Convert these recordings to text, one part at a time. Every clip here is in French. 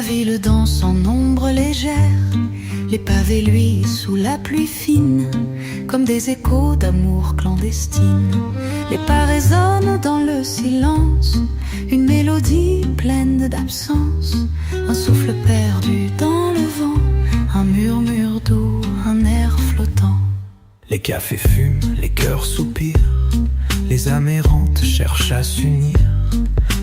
ville danse en ombre légère, les pavés luisent sous la pluie fine, comme des échos d'amour clandestine. Les pas résonnent dans le silence, une mélodie pleine d'absence, un souffle perdu dans le vent, un murmure doux, un air flottant. Les cafés fument, les cœurs soupirent, les âmes errantes cherchent à s'unir.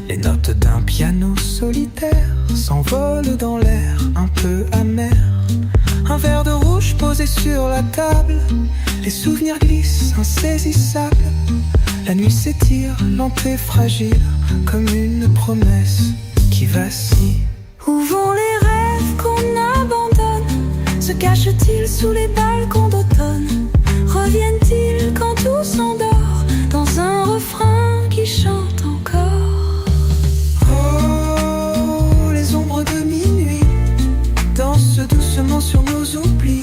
Les notes d'un piano solitaire s'envolent dans l'air un peu amer. Un verre de rouge posé sur la table, les souvenirs glissent insaisissables. La nuit s'étire, lente et fragile, comme une promesse qui vacille. Où vont les rêves qu'on abandonne? Se cachent-ils sous les balcons d'automne? Reviennent-ils quand tout s'endort dans un refrain qui chante encore? Oh, les ombres de minuit dansent doucement sur nos oublis.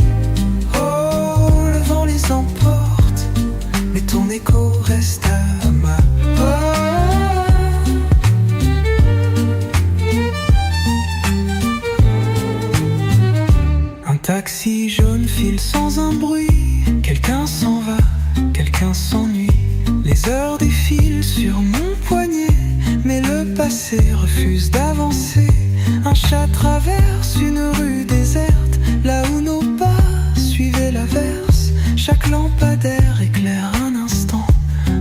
Oh, le vent les emporte, mais ton écho reste à ma porte. Un taxi jaune file sans un bruit. Quelqu'un s'en va, quelqu'un s'ennuie. Les heures défilent sur mon poignet, mais le passé refuse d'avancer. Un chat traverse une rue déserte, là où nos pas suivaient l'averse. Chaque lampadaire éclaire un instant,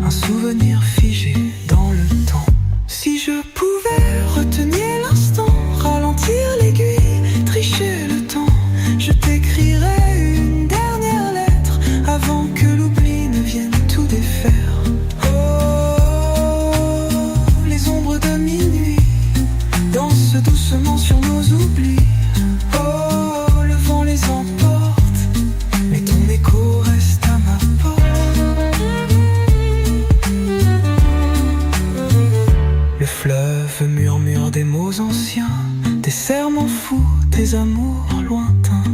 un souvenir figé dans le temps. Si je pouvais retenir l'instant, ralentir l'aiguille, tricher le temps, je t'écrirais une dernière lettre avant que l'oubli ne vienne tout défaire. Oh, les ombres de minuit dansent doucement sur nos oublis. Oh, le vent les emporte, mais ton écho reste à ma porte. Le fleuve murmure des mots anciens, des serments fous, des amours lointains.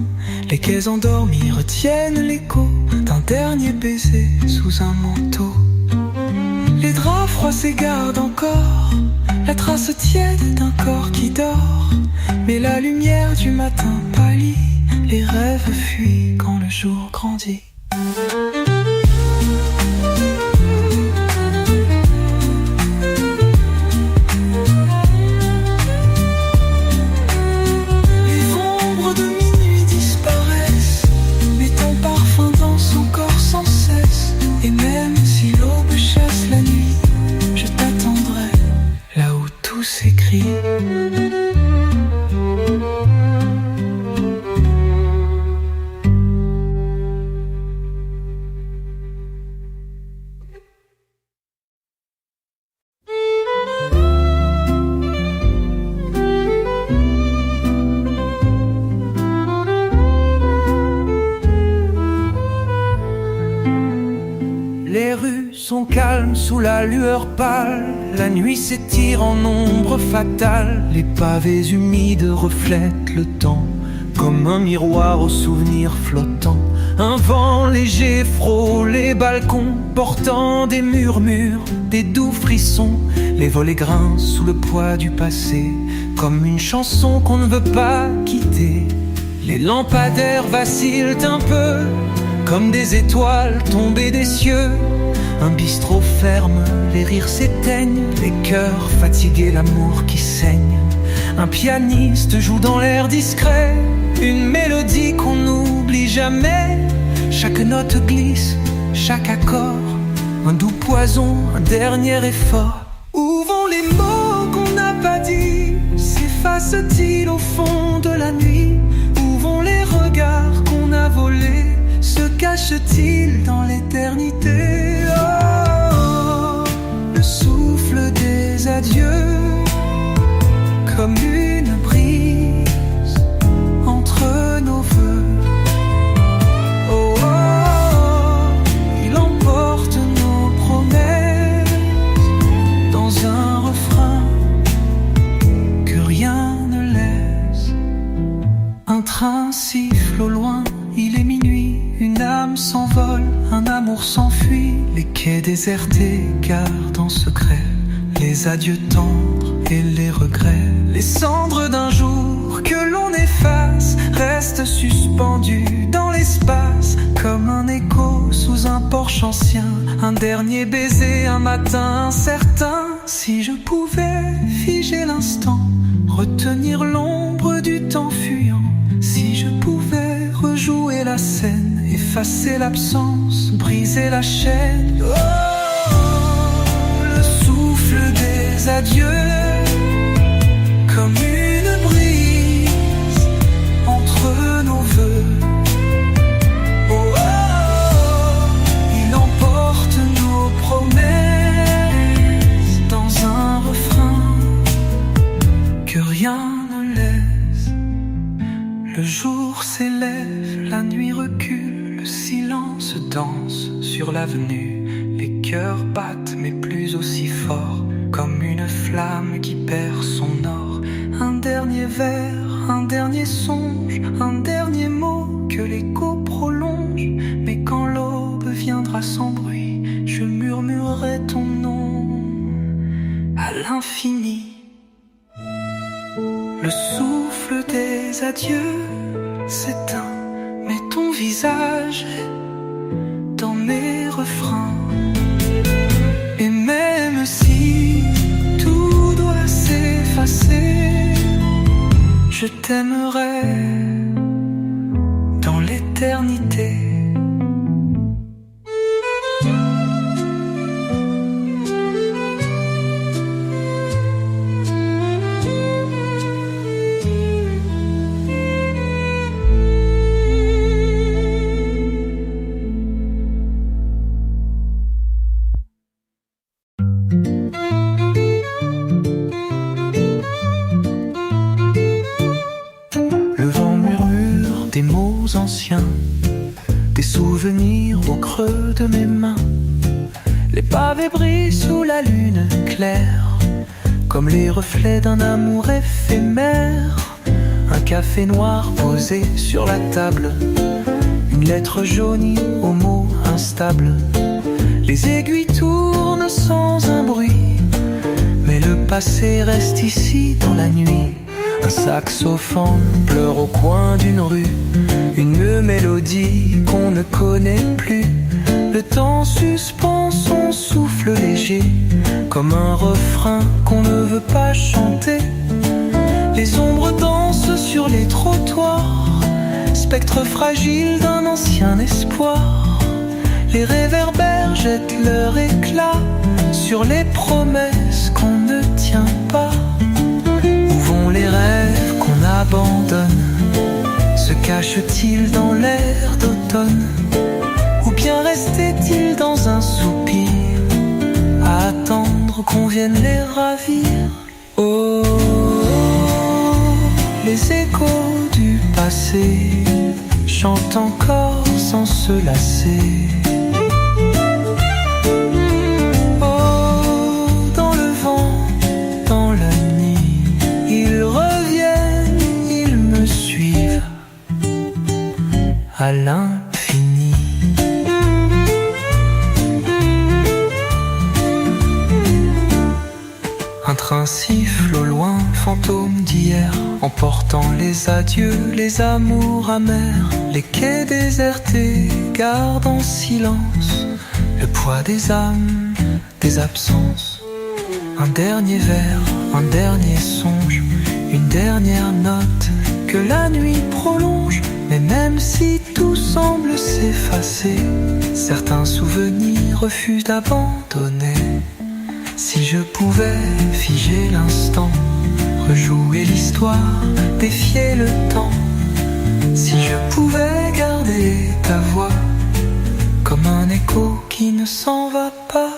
Les quais endormis retiennent l'écho d'un dernier baiser sous un manteau. Les draps froids s'égardent encore, la trace tiède d'un corps qui dort. Mais la lumière du matin pâlit, les rêves fuient quand le jour grandit. Et même si l'aube chasse la nuit, je t'attendrai là où tout s'écrit. Les rues sont calmes sous la lueur pâle, la nuit s'étire en ombre fatale. Les pavés humides reflètent le temps, comme un miroir aux souvenirs flottants. Un vent léger frôle les balcons, portant des murmures, des doux frissons. Les volets grincent sous le poids du passé, comme une chanson qu'on ne veut pas quitter. Les lampadaires vacillent un peu, comme des étoiles tombées des cieux. Un bistrot ferme, les rires s'éteignent, les cœurs fatigués, l'amour qui saigne. Un pianiste joue dans l'air discret, une mélodie qu'on n'oublie jamais. Chaque note glisse, chaque accord, un doux poison, un dernier effort. Où vont les mots qu'on n'a pas dit? S'effacent-ils au fond de la nuit? Où vont les regards qu'on a volés? Se cache-t-il dans l'éternité? Oh, le souffle des adieux, comme une brise entre nos voeux. Oh, oh, il emporte nos promesses dans un refrain que rien ne laisse. Un train siffle au loin, il est minuit. Une âme s'envole, un amour s'enfuit. Les quais désertés gardent en secret les adieux tendres et les regrets. Les cendres d'un jour que l'on efface reste suspendu dans l'espace, comme un écho sous un porche ancien. Un dernier baiser, un matin incertain. Si je pouvais figer l'instant, retenir l'ombre du temps fuyant. Si je pouvais rejouer la scène, effacer l'absence, briser la chaîne. Oh, le souffle des adieux, comme une brise entre nos voeux. Oh, oh, il emporte nos promesses dans un refrain que rien ne laisse. Le jour s'élève, la nuit recule, le silence danse sur l'avenue. Les cœurs battent mais plus aussi fort, comme une flamme qui perd son or. Un dernier vers, un dernier songe, un dernier mot que l'écho prolonge. Mais quand l'aube viendra sans bruit, je murmurerai ton nom à l'infini. Le souffle des adieux s'éteint, mais ton visage est dans mes refrains. Et même si tout doit s'effacer, je t'aimerai dans l'éternité. Des mots anciens, des souvenirs au creux de mes mains. Les pavés brillent sous la lune claire, comme les reflets d'un amour éphémère. Un café noir posé sur la table, une lettre jaunie aux mots instables. Les aiguilles tournent sans un bruit, mais le passé reste ici dans la nuit. Un saxophone pleure au coin d'une rue, une mélodie qu'on ne connaît plus. Le temps suspend son souffle léger, comme un refrain qu'on ne veut pas chanter. Les ombres dansent sur les trottoirs, spectre fragile d'un ancien espoir. Les réverbères jettent leur éclat sur les promesses qu'on ne tient pas. Les rêves qu'on abandonne, se cachent-ils dans l'air d'automne, ou bien restait-il dans un soupir, à attendre qu'on vienne les ravir? Oh, les échos du passé chantent encore sans se lasser. À l'infini. Un train siffle au loin, fantôme d'hier, emportant les adieux, les amours amers. Les quais désertés gardent en silence le poids des âmes, des absences. Un dernier vers, un dernier songe, une dernière note que la nuit prolonge. Mais même si tout semble s'effacer, certains souvenirs refusent d'abandonner. Si je pouvais figer l'instant, rejouer l'histoire, défier le temps. Si je pouvais garder ta voix, comme un écho qui ne s'en va pas.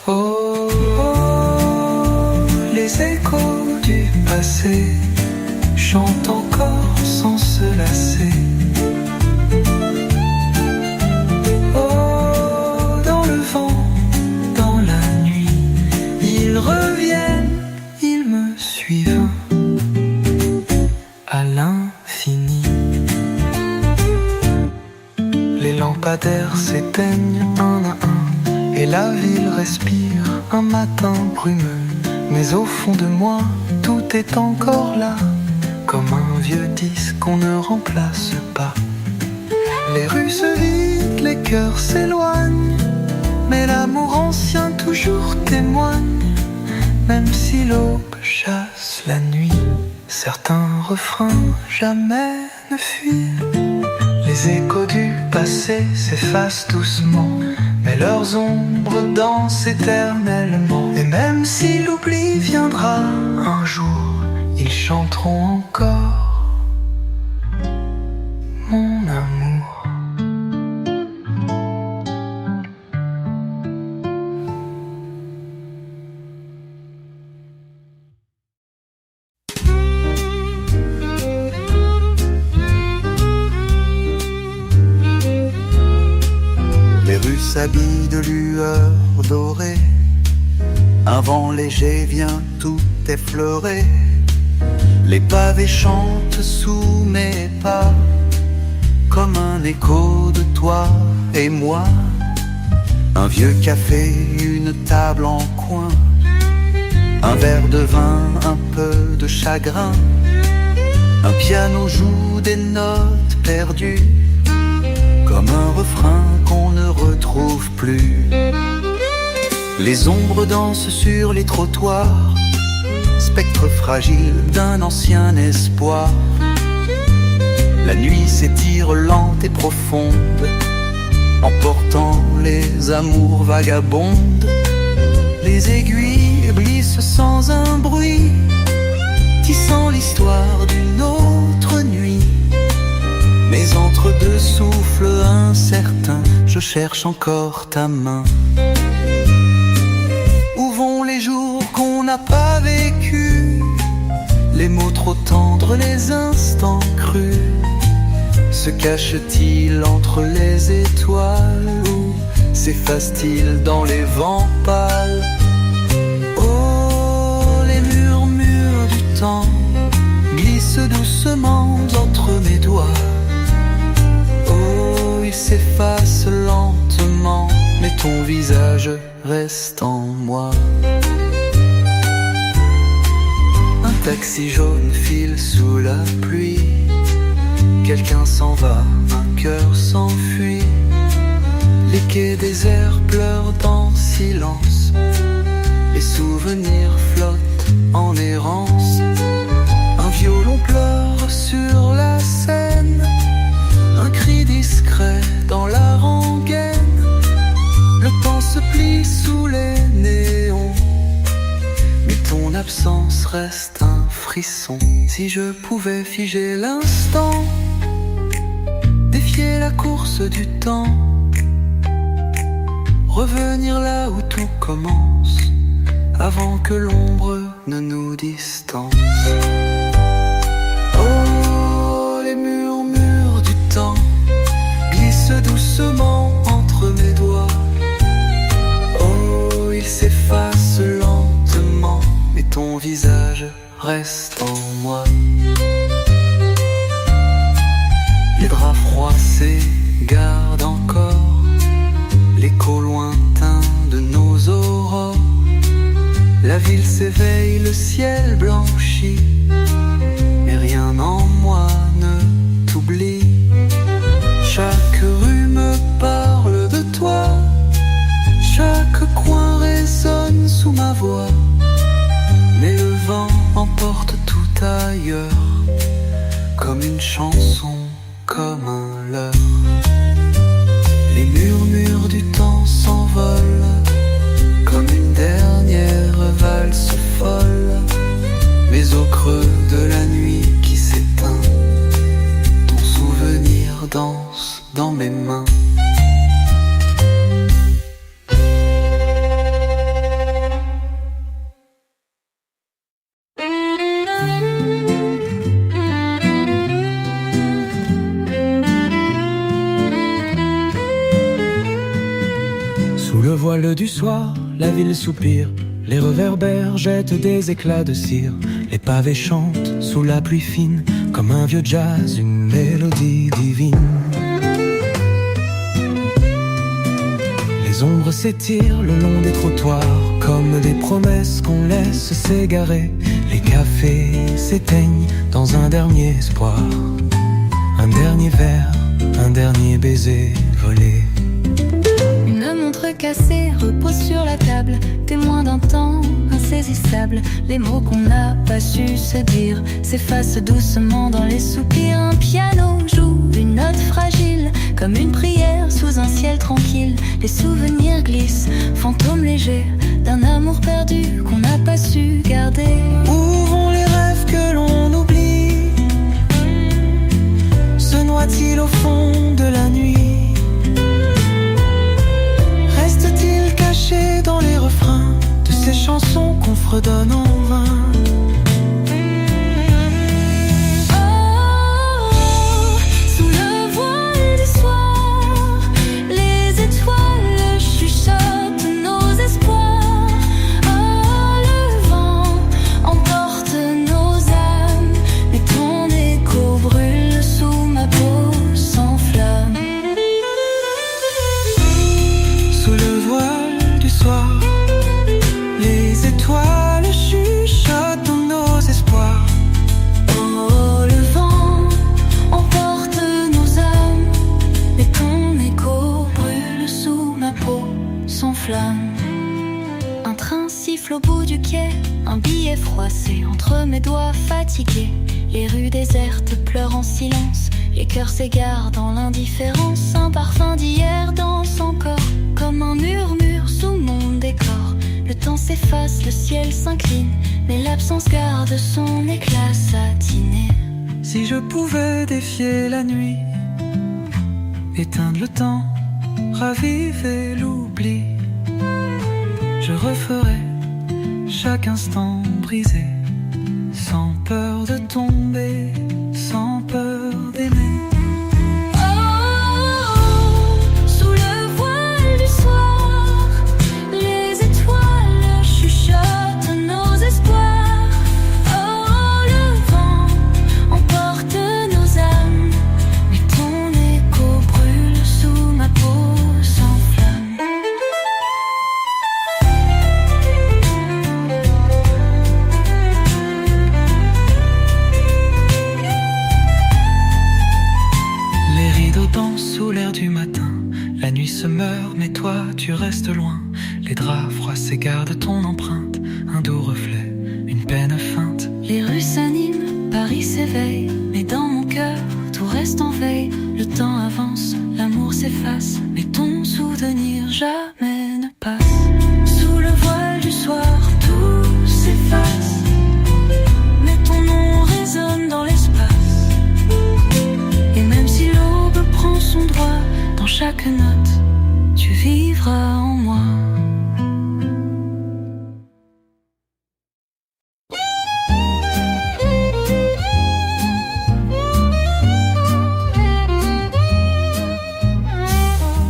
Oh, oh, les échos du passé chantent encore sans se lasser. Oh, dans le vent, dans la nuit, ils reviennent, ils me suivent à l'infini. Les lampadaires s'éteignent un à un, et la ville respire un matin brumeux. Mais au fond de moi, tout est encore là, comme un vieux jadis qu'on ne remplace pas. Les rues se vident, les cœurs s'éloignent, mais l'amour ancien toujours témoigne. Même si l'aube chasse la nuit, certains refrains jamais ne fuient. Les échos du passé s'effacent doucement, mais leurs ombres dansent éternellement. Et même si l'oubli viendra un jour, ils chanteront encore mon amour. Les rues s'habillent de lueurs dorées, un vent léger vient tout effleurer. Les pavés chantent sous mes pas, comme un écho de toi et moi. Un vieux café, une table en coin, un verre de vin, un peu de chagrin. Un piano joue des notes perdues, comme un refrain qu'on ne retrouve plus. Les ombres dansent sur les trottoirs, spectre fragile d'un ancien espoir. La nuit s'étire lente et profonde, emportant les amours vagabondes. Les aiguilles glissent sans un bruit, tissant l'histoire d'une autre nuit. Mais entre deux souffles incertains, je cherche encore ta main. Où vont les jours qu'on n'a pas vécus, les mots trop tendres, les instants crus? Se cache-t-il entre les étoiles ou s'efface-t-il dans les vents pâles? Oh, les murmures du temps glissent doucement entre mes doigts. Oh, il s'efface lentement, mais ton visage reste en moi. Un taxi jaune file sous la pluie, quelqu'un s'en va, un cœur s'enfuit. Les quais déserts pleurent en silence, les souvenirs flottent en errance. Un violon pleure sur la scène, un cri discret dans la rengaine. Le temps se plie sous les néons, mais ton absence reste un frisson. Si je pouvais figer l'instant, défier la course du temps, revenir là où tout commence, avant que l'ombre ne nous distance. Oh, les murmures du temps glissent doucement entre mes doigts. Oh, ils s'effacent lentement, mais ton visage reste en moi. Les draps froissés gardent encore l'écho lointain de nos aurores. La ville s'éveille, le ciel blanchit, mais rien en moi ne t'oublie. Chaque rue me parle de toi, chaque coin résonne sous ma voix. Mais le vent emporte tout ailleurs, comme une chanson, comme un leurre. Les murmures du temps s'envolent, comme une dernière valse folle. Mais au creux de la nuit qui s'éteint, ton souvenir danse dans mes mains. Sous le voile du soir, la ville soupire, les réverbères jettent des éclats de cire. Les pavés chantent sous la pluie fine, comme un vieux jazz, une mélodie divine. Les ombres s'étirent le long des trottoirs, comme des promesses qu'on laisse s'égarer. Les cafés s'éteignent dans un dernier espoir. Un dernier verre, un dernier baiser volé. Une montre cassée repose sur la table, témoin d'un temps insaisissable. Les mots qu'on n'a pas su se dire s'effacent doucement dans les soupirs. Un piano joue une note fragile, comme une prière sous un ciel tranquille. Les souvenirs glissent, fantômes légers, d'un amour perdu qu'on n'a pas su garder. Où vont les rêves que l'on oublie? Se noie-t-il au fond de la nuit? Reste-t-il caché dans les refrains de ces chansons qu'on fredonne en vain? Sous le voile du soir, les étoiles chuchotent nos espoirs. Le vent emporte nos âmes, mais ton écho brûle sous ma peau sans flamme. Sous le voile du soir, les étoiles chuchotent nos espoirs. Oh, le vent emporte nos âmes, mais ton écho brûle sous ma peau sans flamme. Un train siffle au bout du quai, un billet froissé entre mes doigts fatigués. Les rues désertes pleurent en silence, les cœurs s'égarent dans l'indifférence. Un parfum d'hier danse encore, comme un murmure sous mon décor. Le temps s'efface, le ciel s'incline, mais l'absence garde son éclat satiné. Si je pouvais défier la nuit, éteindre le temps, raviver l'oubli, je referais chaque instant brisé, sans peur de tomber, sans peur d'aimer. Sous le voile du soir, les étoiles chuchotent nos espoirs. Le vent emporte nos âmes, mais ton écho brûle sous ma peau sans flamme. Les rideaux dansent sous l'air du matin. La nuit se meurt, mais toi tu restes loin. Les draps froids s'égarent de ton empreinte. Un doux reflet, une peine feinte. Les rues s'animent, Paris s'éveille, mais dans mon cœur tout reste en veille. Le temps avance, l'amour s'efface, mais ton souvenir jamais ne passe. Sous le voile du soir, tout s'efface, mais ton nom résonne dans l'espace. Et même si l'aube prend son droit dans chaque note, tu vivras en moi.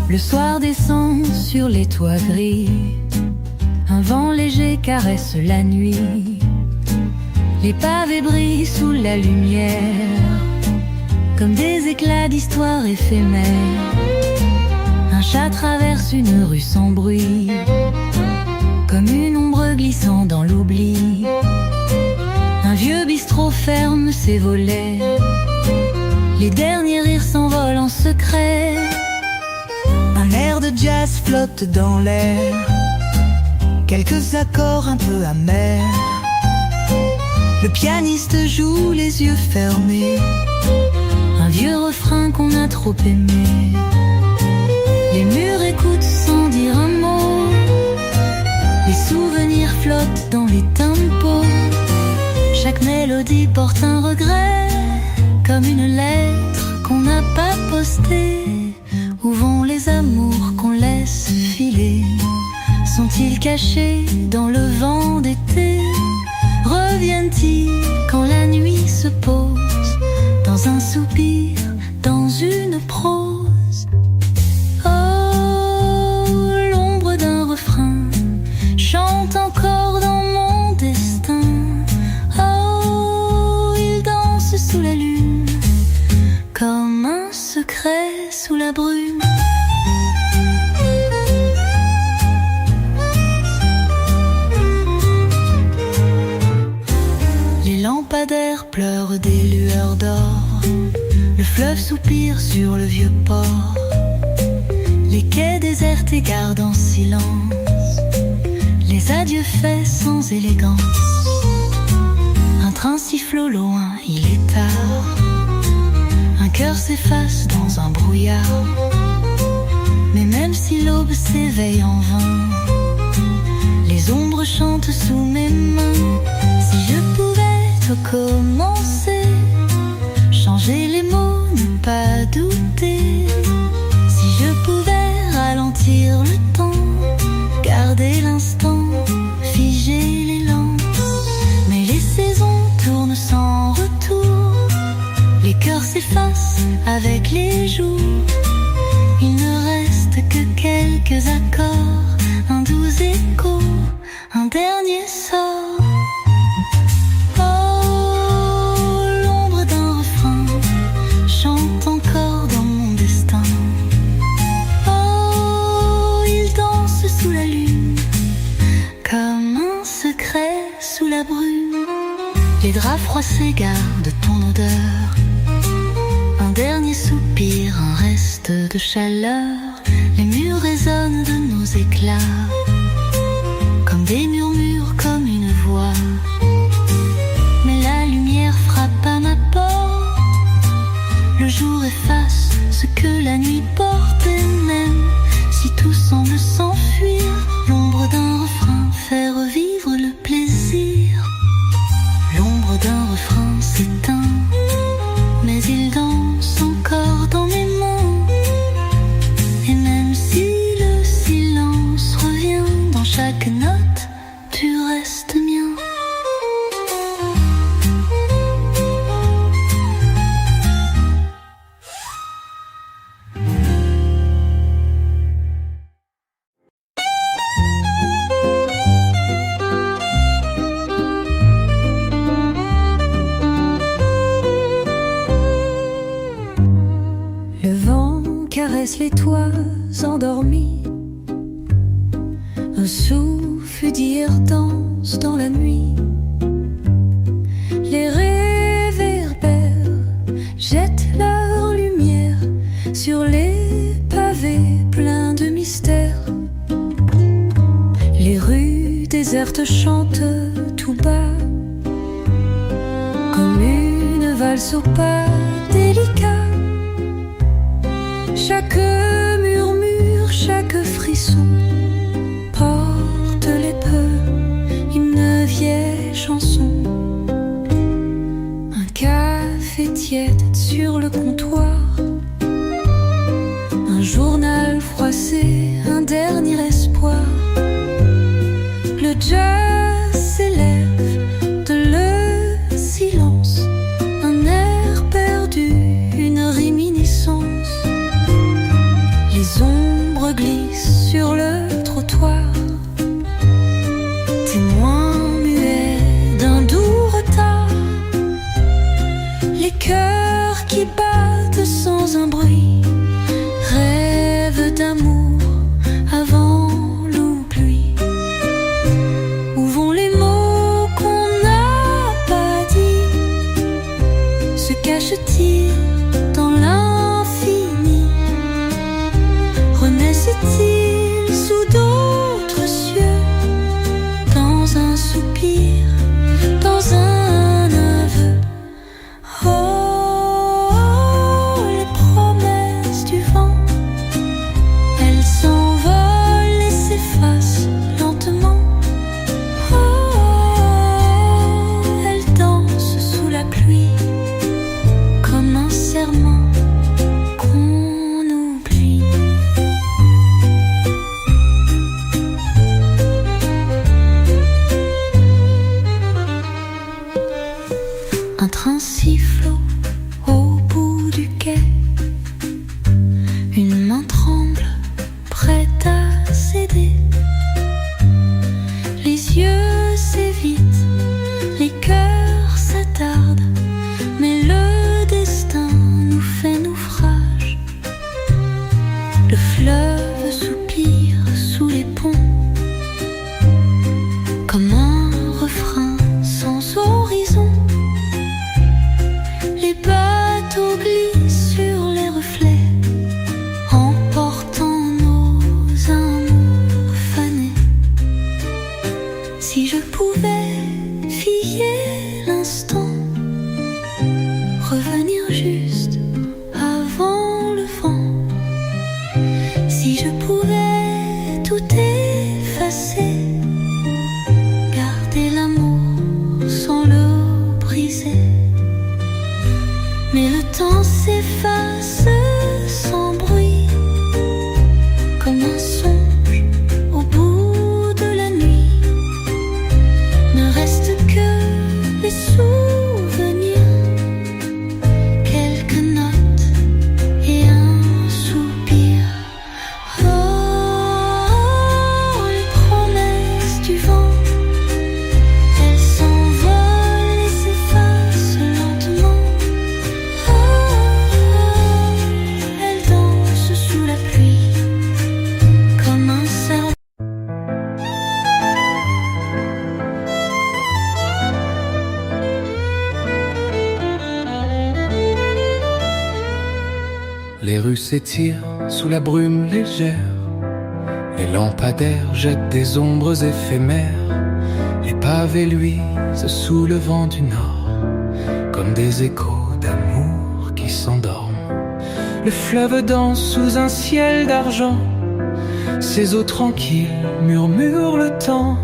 Le soir descend sur les toits gris, un vent léger caresse la nuit. Les pavés brillent sous la lumière, comme des éclats d'histoire éphémères. Un chat traverse une rue sans bruit, comme une ombre glissant dans l'oubli. Un vieux bistrot ferme ses volets, les derniers rires s'envolent en secret. Un air de jazz flotte dans l'air, quelques accords un peu amers. Le pianiste joue les yeux fermés, un vieux refrain qu'on a trop aimé. Les murs écoutent sans dire un mot, les souvenirs flottent dans les tempos. Chaque mélodie porte un regret, comme une lettre qu'on n'a pas postée. Où vont les amours qu'on laisse filer? Sont-ils cachés dans le vent d'été? Reviennent-ils quand la nuit se pose, dans un soupir, dans une prose? Oh, l'ombre d'un refrain chante encore dans mon destin. Oh, il danse sous la lune, comme un secret sous la brume. l'heure d'or. Le fleuve soupire sur le vieux port. Les quais désertés gardent en silence les adieux faits sans élégance. Un train siffle au loin, il est tard. Un cœur s'efface dans un brouillard. Mais même si l'aube s'éveille en vain, les ombres chantent sous mes mains. Si je pouvais recommencer, changer les mots, ne pas douter. Si je pouvais ralentir le temps, garder l'instant, figer l'élan. Mais les saisons tournent sans retour, les cœurs s'effacent avec les jours. Il ne reste que quelques accords, un doux écho, un dernier sort. Oh, l'ombre d'un refrain chante encore dans mon destin. Oh, il danse sous la lune, comme un secret sous la brume. Les draps froissés gardent ton odeur, un dernier soupir, un reste de chaleur. Les murs résonnent de nos éclats, comme des murmures, comme une voix. Mais la lumière frappe à ma porte. Le jour efface ce que la nuit porte. Et même si tout semble s'enfuir, l'ombre d'un refrain fait revivre le plaisir. L'ombre d'un refrain s'éteint, mais il danse encore dans mes mains. Et même si le silence revient dans chaque note, tu restes mien. Le vent caresse les toits endormis. Un souffle d'hier danse dans la nuit. Les réverbères jettent leur lumière sur les pavés pleins de mystères. Les rues désertes chantent tout bas, comme une valse au pas délicat. Chaque murmure, chaque frisson porte les peu une vieille chanson. Un café tiède sur le comptoir, un journal froissé, un dernier espoir. Le jazz s'élève de le silence, un air perdu, une réminiscence. Les ombres glissent sur le trottoir, témoins muets d'un doux retard. Les cœurs qui battent sans un bruit rêvent d'amour avant l'oubli. Où vont les mots qu'on n'a pas dit? Se cachent-ils dans l'infini? Renaissent-ils sous d'autres cieux? Dans un soupir, dans un aveu. Oh, oh, temps s'efface sans bruit, comme un songe au bout de la nuit. Ne reste que les souvenirs, quelques notes et un soupir. Oh, les promesses du vent, elles s'envolent et s'effacent lentement. Oh, elles dansent sous la pluie, comme un cerf. Les rues s'étirent sous la brume légère, les lampadaires jettent des ombres éphémères, les pavés luisent sous le vent du nord, comme des échos d'amour qui s'endorment. Le fleuve danse sous un ciel d'argent, ses eaux tranquilles murmurent le temps.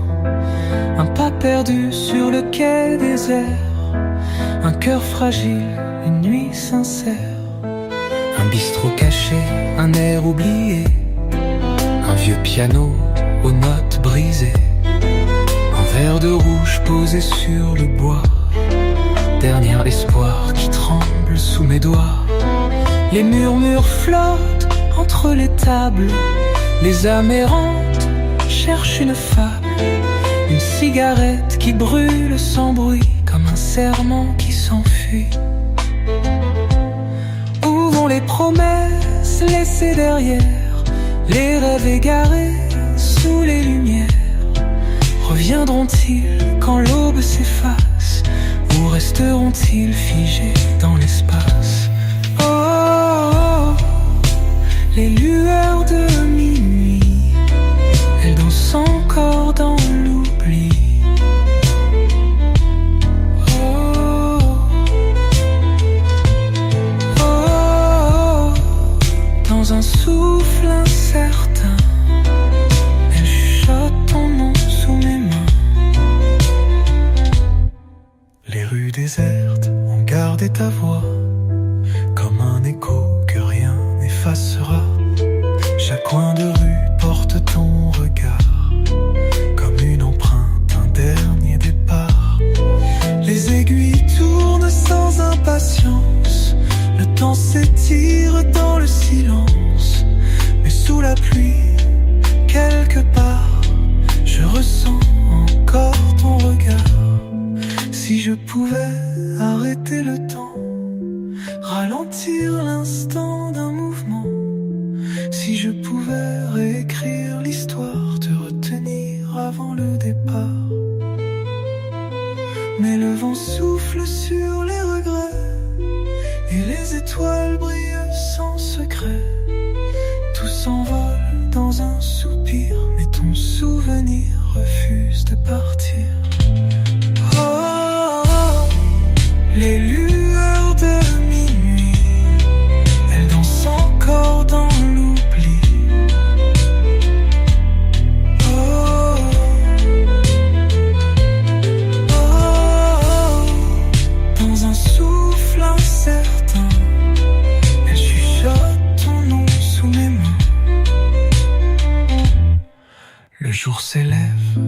Un pas perdu sur le quai désert, un cœur fragile, une nuit sincère. Un bistrot caché, un air oublié, un vieux piano aux notes brisées, un verre de rouge posé sur le bois, dernier espoir qui tremble sous mes doigts. Les murmures flottent entre les tables, les âmes errantes cherchent une fable, une cigarette qui brûle sans bruit, comme un serment qui s'enfuit. Où vont les promesses laissées derrière, les rêves égarés sous les lumières? Reviendront-ils quand l'aube s'efface, ou resteront-ils figés dans l'espace? Oh, oh, oh, les lueurs de minuit, elles dansent encore dans l'oubli. Dans un souffle incertain, elle chuchote ton nom sous mes mains. Les rues désertes ont gardé ta voix, comme un écho que rien n'effacera. Chaque coin de rue porte ton regard, comme une empreinte, un dernier départ. Les aiguilles tournent sans impatience, le temps s'étire dans le silence, mais sous la pluie, quelque part, je ressens encore ton regard. Si je pouvais arrêter le temps, ralentir l'instant d'un mouvement, si je pouvais réécrire l'histoire, te retenir avant le départ. Mais le vent souffle sur les regrets, et les étoiles brillent sans secret. Tout s'envole dans un soupir, mais ton souvenir refuse de partir. Oh, oh, oh, les lueurs de minuit, elles dansent encore dans l'oubli. Oh, oh, oh, dans un souffle incertain, elle chuchote ton nom sous mes mains. Le jour s'élève,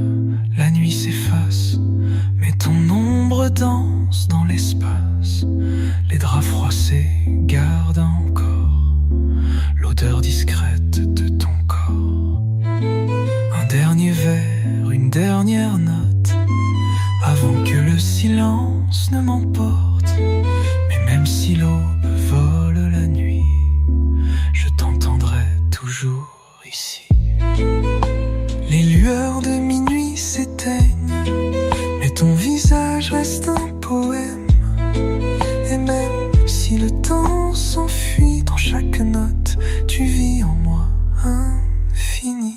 la nuit s'efface, mais ton ombre danse dans l'espace. Les draps froissés gardent encore l'odeur discrète de ton corps. Un dernier verre, une dernière note, avant que le silence ne m'emporte. Mais même si l'aube vole la nuit, je t'entendrai toujours ici. Les lueurs de minuit s'éteignent, mais ton visage reste un poème. Et même si le temps s'enfuit dans chaque note, tu vis en moi infini.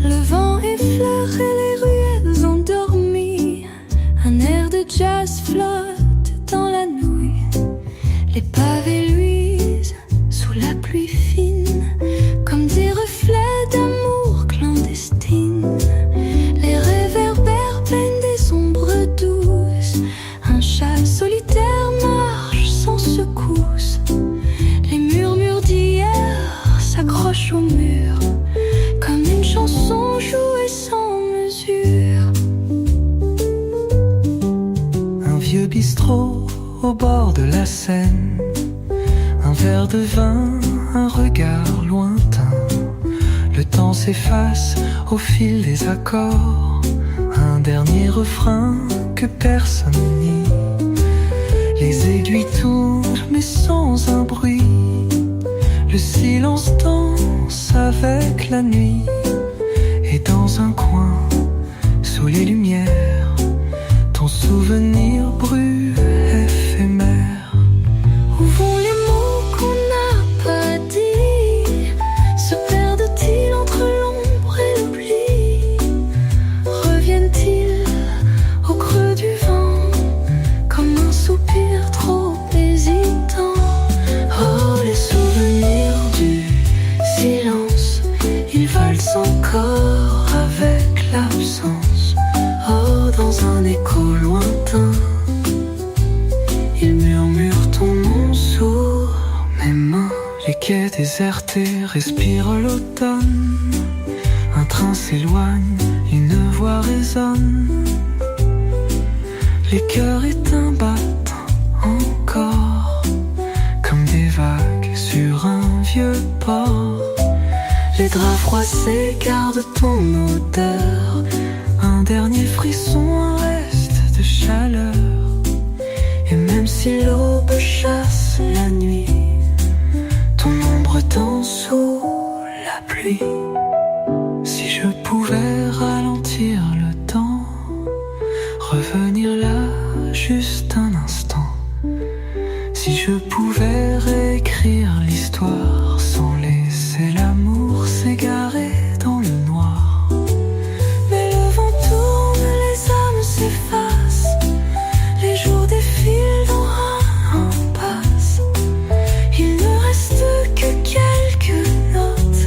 Le vent effleure les ruelles endormies, un air de jazz flotte dans la nouille. Les pavés luisent sous la pluie fine, comme des reflets d'amour clandestine. bistrot au bord de la Seine. Un verre de vin, un regard lointain. Le temps s'efface au fil des accords. Un dernier refrain que personne nie. Les aiguilles tournent mais sans un bruit. Le silence danse avec la nuit. Et dans un coin, sous les lumières, ton souvenir brûle éphémère. Où vont les mots qu'on n'a pas dit? Se perdent-ils entre l'ombre et l'oubli? Reviennent-ils au creux du vent, comme un soupir trop hésitant? Oh, les souvenirs du silence, ils valsent encore avec l'absence. Oh, dans un écho lointain, ils murmurent ton nom sous mes mains. Les quais désertés respirent l'automne. Un train s'éloigne, une voix résonne. Les cœurs éteints battent encore, comme des vagues sur un vieux port. Les draps froissés gardent ton odeur. Un dernier frisson, un reste de chaleur. Et même si l'aube chasse la nuit, ton ombre danse sous la pluie. Si je pouvais ralentir le temps, revenir là juste un instant. Si je pouvais réécrire l'histoire sans laisser l'amour s'égarer dans le noir. Mais le vent tourne, les âmes s'effacent. Les jours défilent dans un impasse. Il ne reste que quelques notes,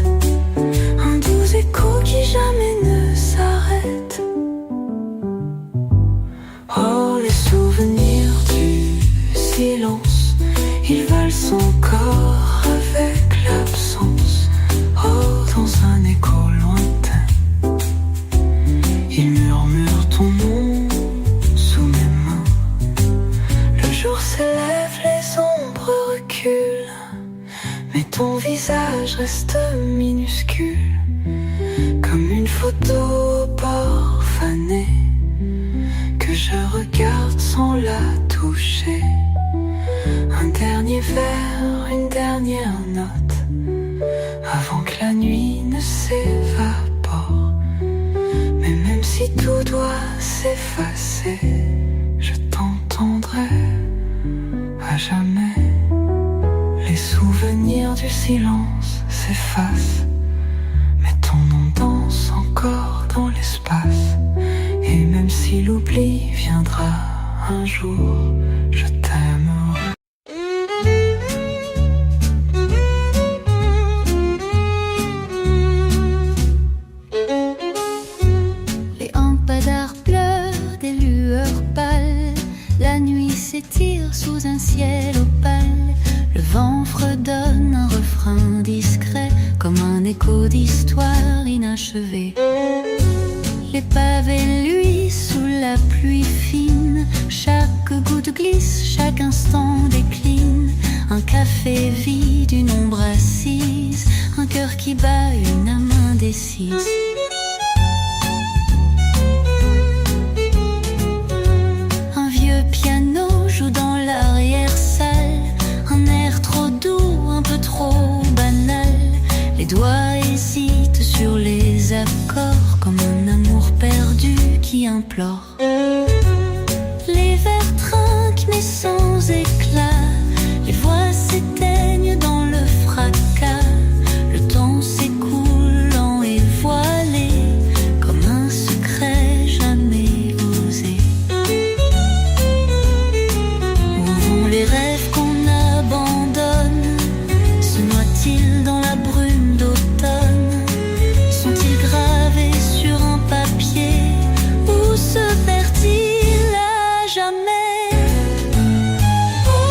un doux écho qui jamais ne s'arrête. Oh, les souvenirs du silence, ils valsent encore avec l'absence. Oh, dans un écho lointain, ils murmurent ton nom sous mes mains. Le jour s'élève, les ombres reculent, mais ton visage reste minuscule, comme une photo au bord fané, que je regarde sans la toucher. Un dernier vers, une dernière note, avant que la nuit ne s'évapore. Mais même si tout doit s'effacer, je t'entendrai à jamais. Les souvenirs du silence s'effacent, mais ton nom danse encore dans l'espace. Et même si l'oubli viendra un jour, je t'aimerai. Les lampadaires pleurent des lueurs pâles. La nuit s'étire sous un ciel opale. Le vent fredonne un refrain discret, comme un écho d'histoire inachevée. Les pavés luisent sous la pluie fine. Chaque goutte glisse, chaque instant décline. Un café vide, une ombre assise, un cœur qui bat, une âme indécise. Un vieux piano joue dans l'arrière-salle, un air trop doux, un peu trop banal. Les doigts hésitent sur les accords, comme un amour perdu qui implore. Les verres trinquent mais sans éclat. Les voix s'éteignent dans le fracas. Le temps s'écoule lent et voilé, comme un secret jamais osé. Où vont les rêves qu'on abandonne? Se noient-ils dans la brume d'automne? Sont-ils gravés sur un papier? Ou se perdent-ils à jamais? Oh,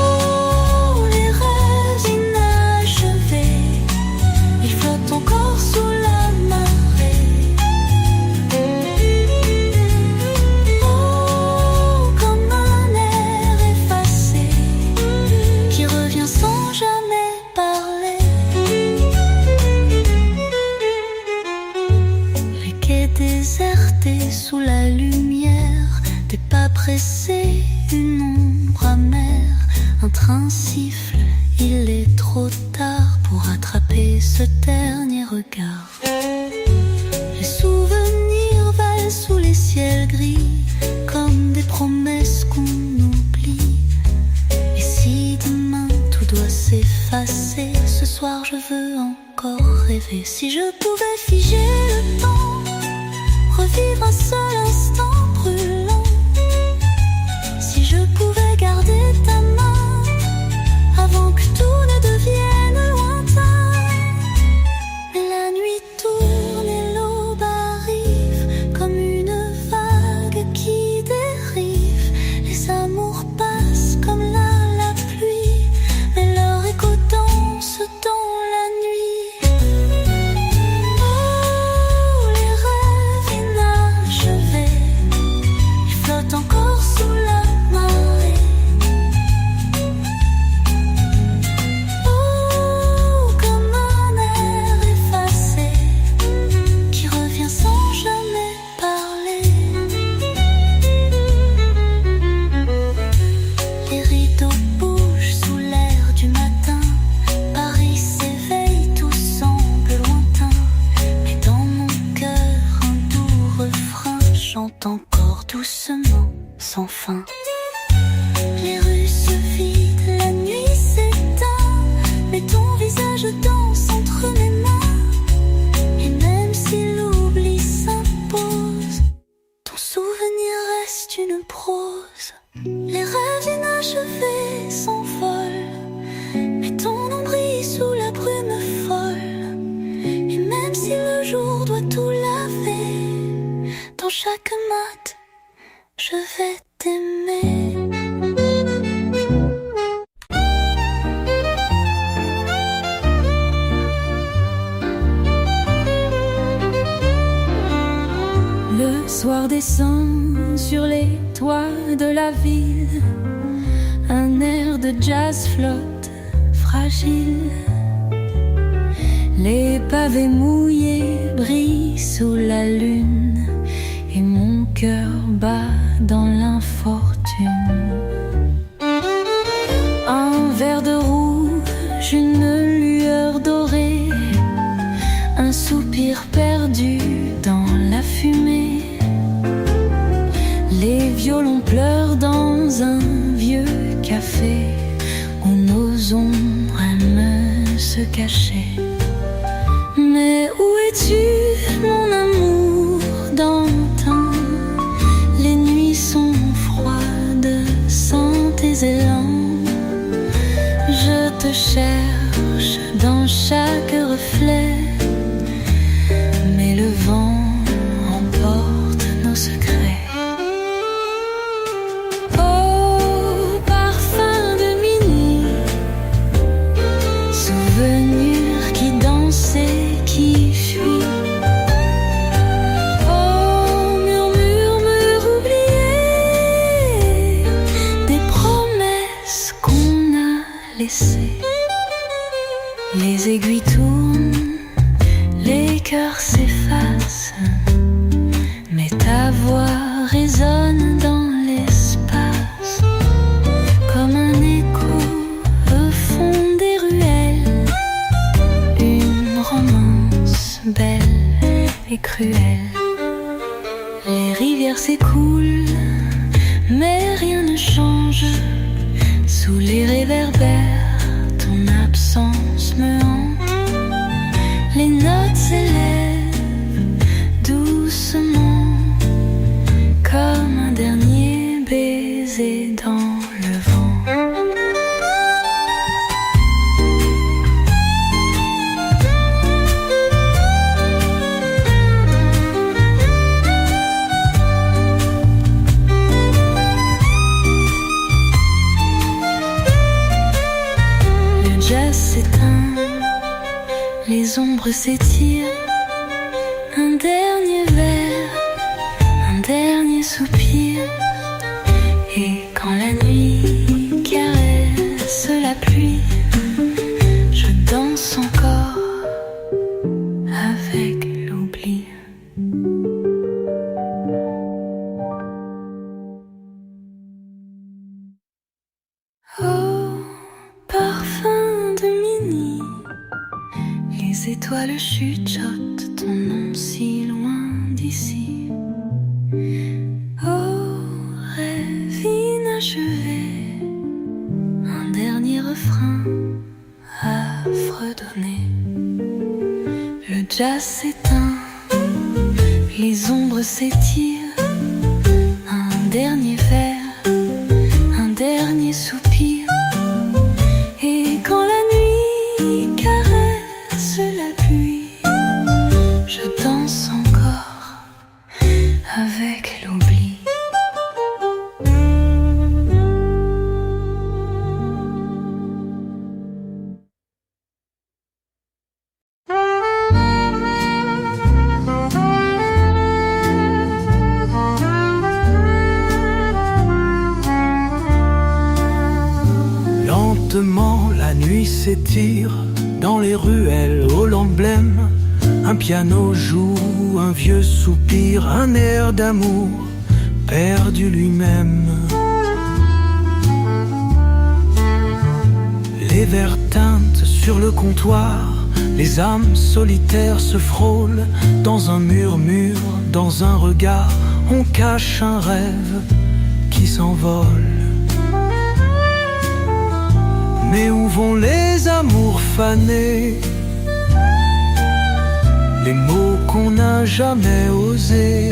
déserté sous la lumière des pas pressés, une ombre amère. Un train siffle, il est trop tard pour attraper ce dernier regard. Les souvenirs valent sous les ciels gris, comme des promesses qu'on oublie. Et si demain tout doit s'effacer, ce soir je veux encore rêver. Si je pouvais figer le temps, revivre un seul instant brûlant. Si je pouvais garder ta main avant que tout ne devienne lointain. Mais la nuit tourne et l'aube arrive comme une vague qui dérive. Les amours passent comme la pluie, mais leur écho danse dans la nuit. Oh, les rêves inachevés, ils flottent encore sous la marée. Oh, comme un air effacé qui revient sans jamais parler. Les rideaux bougent sous l'air du matin. Paris s'éveille, tout semble lointain. Mais dans mon cœur, un doux refrain chante encore doucement, sans fin. Les rues se vident, la nuit s'éteint, mais ton visage danse entre mes mains. Et même si l'oubli s'impose, ton souvenir reste une prose. Les rêves inachevés s'envolent, mais ton nom brille sous la brume folle. Et même si le jour doit tout laver, dans chaque mat, je vais t'aimer. Le soir descend sur les toits de la ville. Un air de jazz flotte, fragile. Les pavés mouillés brillent sous la lune, et mon cœur bat dans l'infortune. Un verre de rouge, une lueur dorée, un soupir perdu dans la fumée. Les violons pleurent dans un vieux café où nos ombres aiment se cacher. Mais où es-tu, mon amour d'antan? Les nuits sont froides sans tes élans. Je te cherche dans chaque reflet, mais le vent emporte nos secrets. Oh, parfum de minuit, souvenir qui danse et qui fuit. Oh, murmure oublié, des promesses qu'on a laissées. Les aiguilles tournent, les cœurs s'effacent, mais ta voix résonne dans l'espace comme un écho au fond des ruelles. Une romance belle et cruelle. Les rivières s'écoulent, mais rien ne change. Sous les réverbères, ton absence me hante. Les notes s'élèvent doucement, comme un dernier baiser dans le vent. Le jazz s'éteint, les ombres s'étirent. Un dernier verre, un dernier soupir. Et quand la nuit caresse la pluie, je danse encore avec l'oubli. l'étoile chuchote ton nom si loin d'ici. Oh, rêve inachevé, un dernier refrain à fredonner. Le jazz s'éteint, les ombres s'étirent, un dernier vers, un dernier soupir. Et quand la nuit caresse la pluie, je danse encore avec l'oubli. Lentement, la nuit s'étire dans les ruelles au l'emblème. Un piano joue, un vieux soupir, un air d'amour perdu lui-même. Les verres teintent sur le comptoir, les âmes solitaires se frôlent. Dans un murmure, dans un regard, on cache un rêve qui s'envole. Mais où vont les amours fanés, les mots qu'on n'a jamais osés?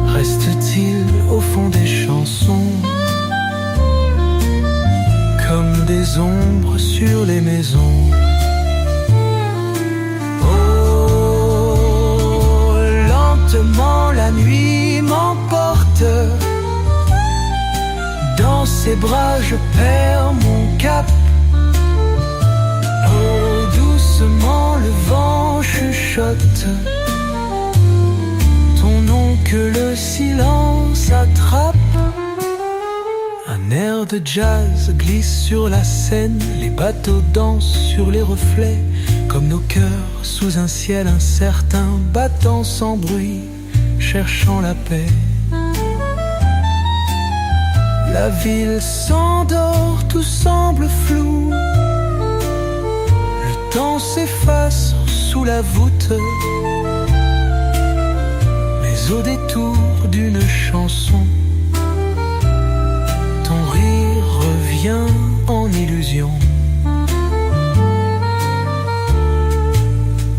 Restent-ils au fond des chansons, comme des ombres sur les maisons? Oh, lentement la nuit m'emporte. Dans ses bras je perds mon cap. Oh, doucement le vent chuchote ton nom que le silence attrape. Un air de jazz glisse sur la Seine, les bateaux dansent sur les reflets, comme nos cœurs sous un ciel incertain, battant sans bruit, cherchant la paix. La ville s'endort, tout semble flou. Le temps s'efface sous la voûte. Mais au détour d'une chanson, ton rire revient en illusion.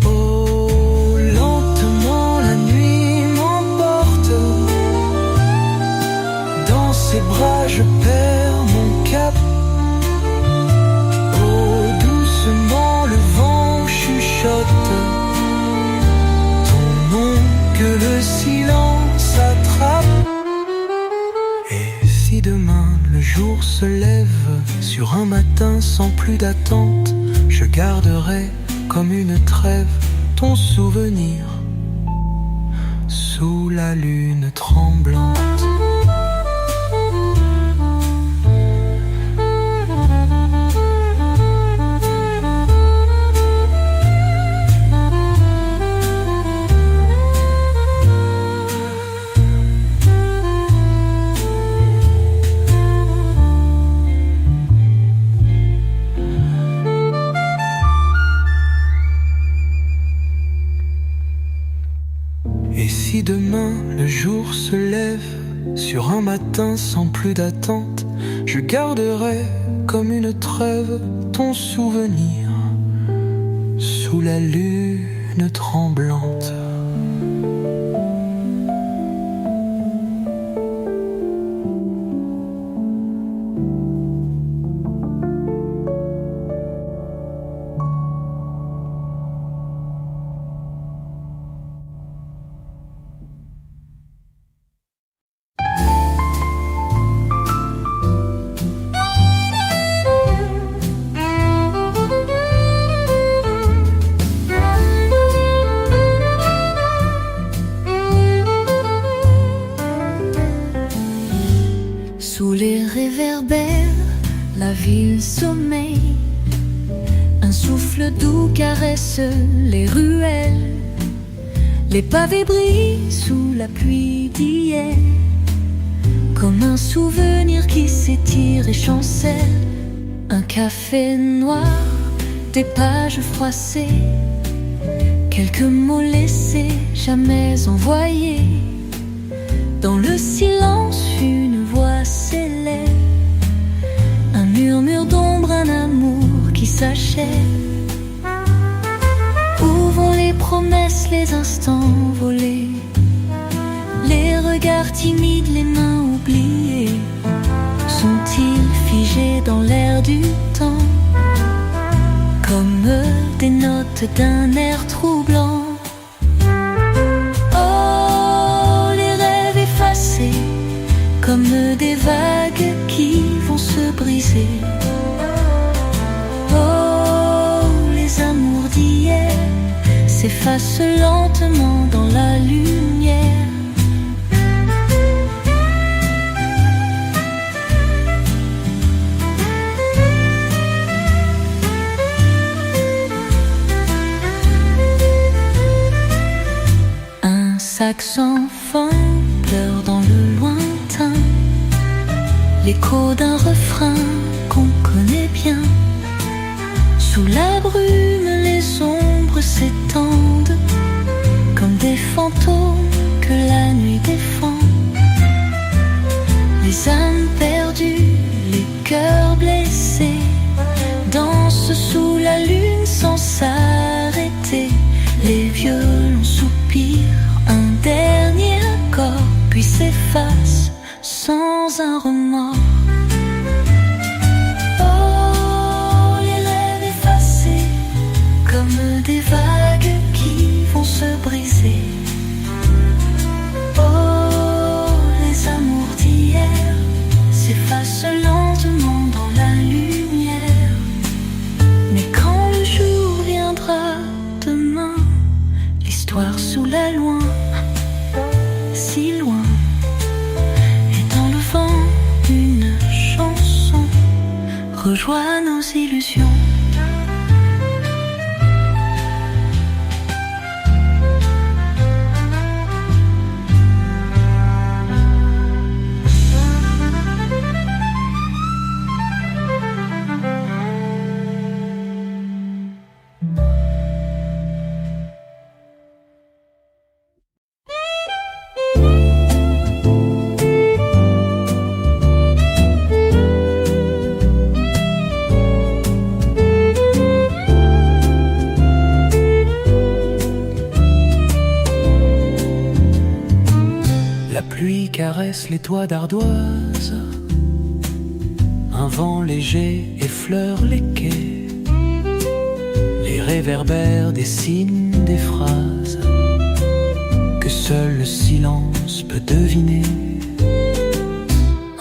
Oh, lentement la nuit m'emporte. Dans ses bras je perds mon cap. Oh, doucement le vent chuchote ton nom que le silence attrape. Et si demain le jour se lève sur un matin sans plus d'attente, je garderai comme une trêve ton souvenir sous la lune tremblante. Et si demain le jour se lève sur un matin sans plus d'attente, je garderai comme une trêve ton souvenir sous la lune tremblante. Sous les réverbères, la ville sommeille. Un souffle doux caresse les ruelles. Les pavés brillent sous la pluie d'hier, comme un souvenir qui s'étire et chancelle. Un café noir des pages froissées, quelques mots laissés, jamais envoyés. Dans le silence, une voix s'élève, un murmure d'ombre, un amour qui s'achève. Où vont les promesses, les instants volés, les regards timides, les mains oubliées? Sont-ils figés dans l'air du temps, comme des notes d'un air troublant? Oh, les rêves effacés, comme des vagues qui vont se briser. Oh, les amours d'hier s'effacent lentement dans la lumière. Un sac sans fin pleure dans le lointain, l'écho d'un refrain qu'on connaît bien. Sous la brume, les ombres s'étendent comme des fantômes que la nuit défend. Les âmes perdues, les cœurs blessés dansent sous la lune sans s'arrêter. Les violons soupirent un dernier accord, puis s'effacent sans un remords. Oh, les rêves effacés, comme des vagues qui vont se briser. Oh, les amours d'hier s'effacent lentement dans la lumière. Mais quand le jour viendra demain, l'histoire sous la loin, si loin, et dans le vent, une chanson rejoint nos illusions. La pluie caresse les toits d'ardoise, un vent léger effleure les quais, les réverbères dessinent des phrases que seul le silence peut deviner.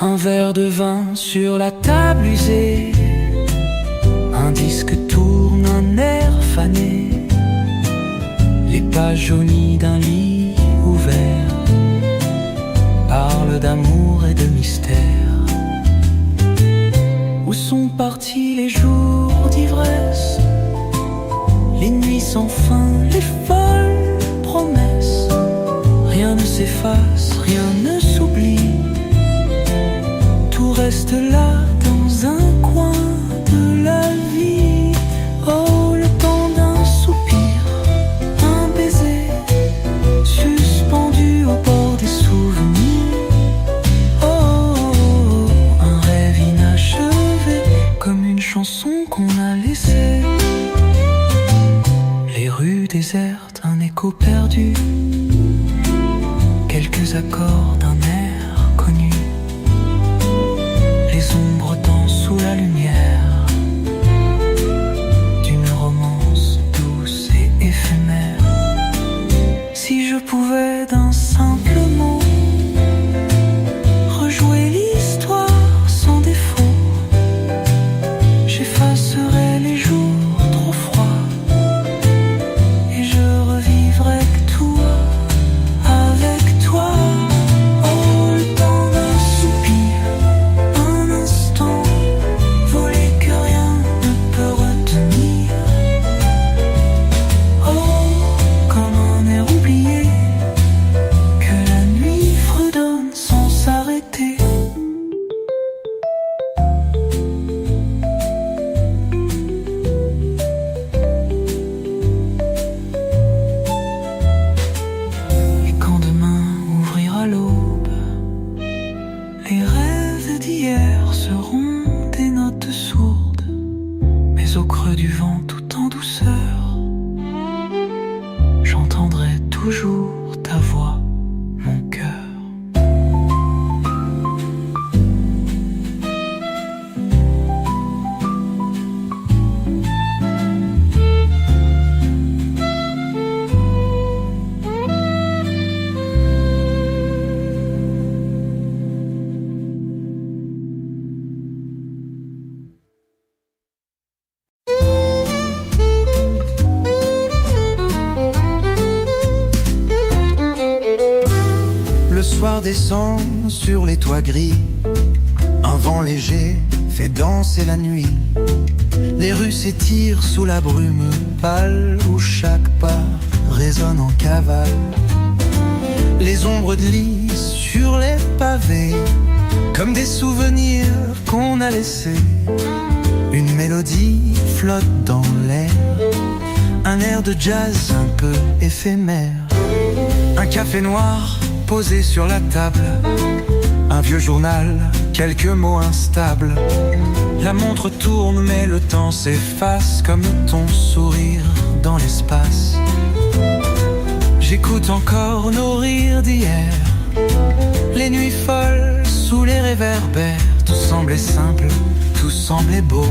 Un verre de vin sur la table usée, un disque tourne, un air fané, les pages jaunies d'un lit ouvert parle d'amour et de mystère. Où sont partis les jours d'ivresse, les nuits sans fin, les folles promesses? Rien ne s'efface, rien ne s'oublie, tout reste là dans un coin de la vie. Oh, le temps d'un soupir, un baiser suspendu au bord des souvenirs. Chanson qu'on a laissée, les rues désertes, un écho perdu, quelques accords d'un air connu, les ombres dansent sous la lumière d'une romance douce et éphémère. Si je pouvais d'un simple mot rejouer l'histoire sans défaut, j'effacerai les jours trop froids et je revivrai que tout avec toi. Oh, le temps d'un soupir, un instant volé que rien ne peut retenir. Oh, comme un air oublié que soir descend sur les toits gris. Un vent léger fait danser la nuit. Les rues s'étirent sous la brume pâle, où chaque pas résonne en cavale. Les ombres glissent sur les pavés, comme des souvenirs qu'on a laissés. Une mélodie flotte dans l'air, un air de jazz un peu éphémère. Un café noir posé sur la table, un vieux journal, quelques mots instables. La montre tourne mais le temps s'efface, comme ton sourire dans l'espace. J'écoute encore nos rires d'hier, les nuits folles sous les réverbères. Tout semblait simple, tout semblait beau,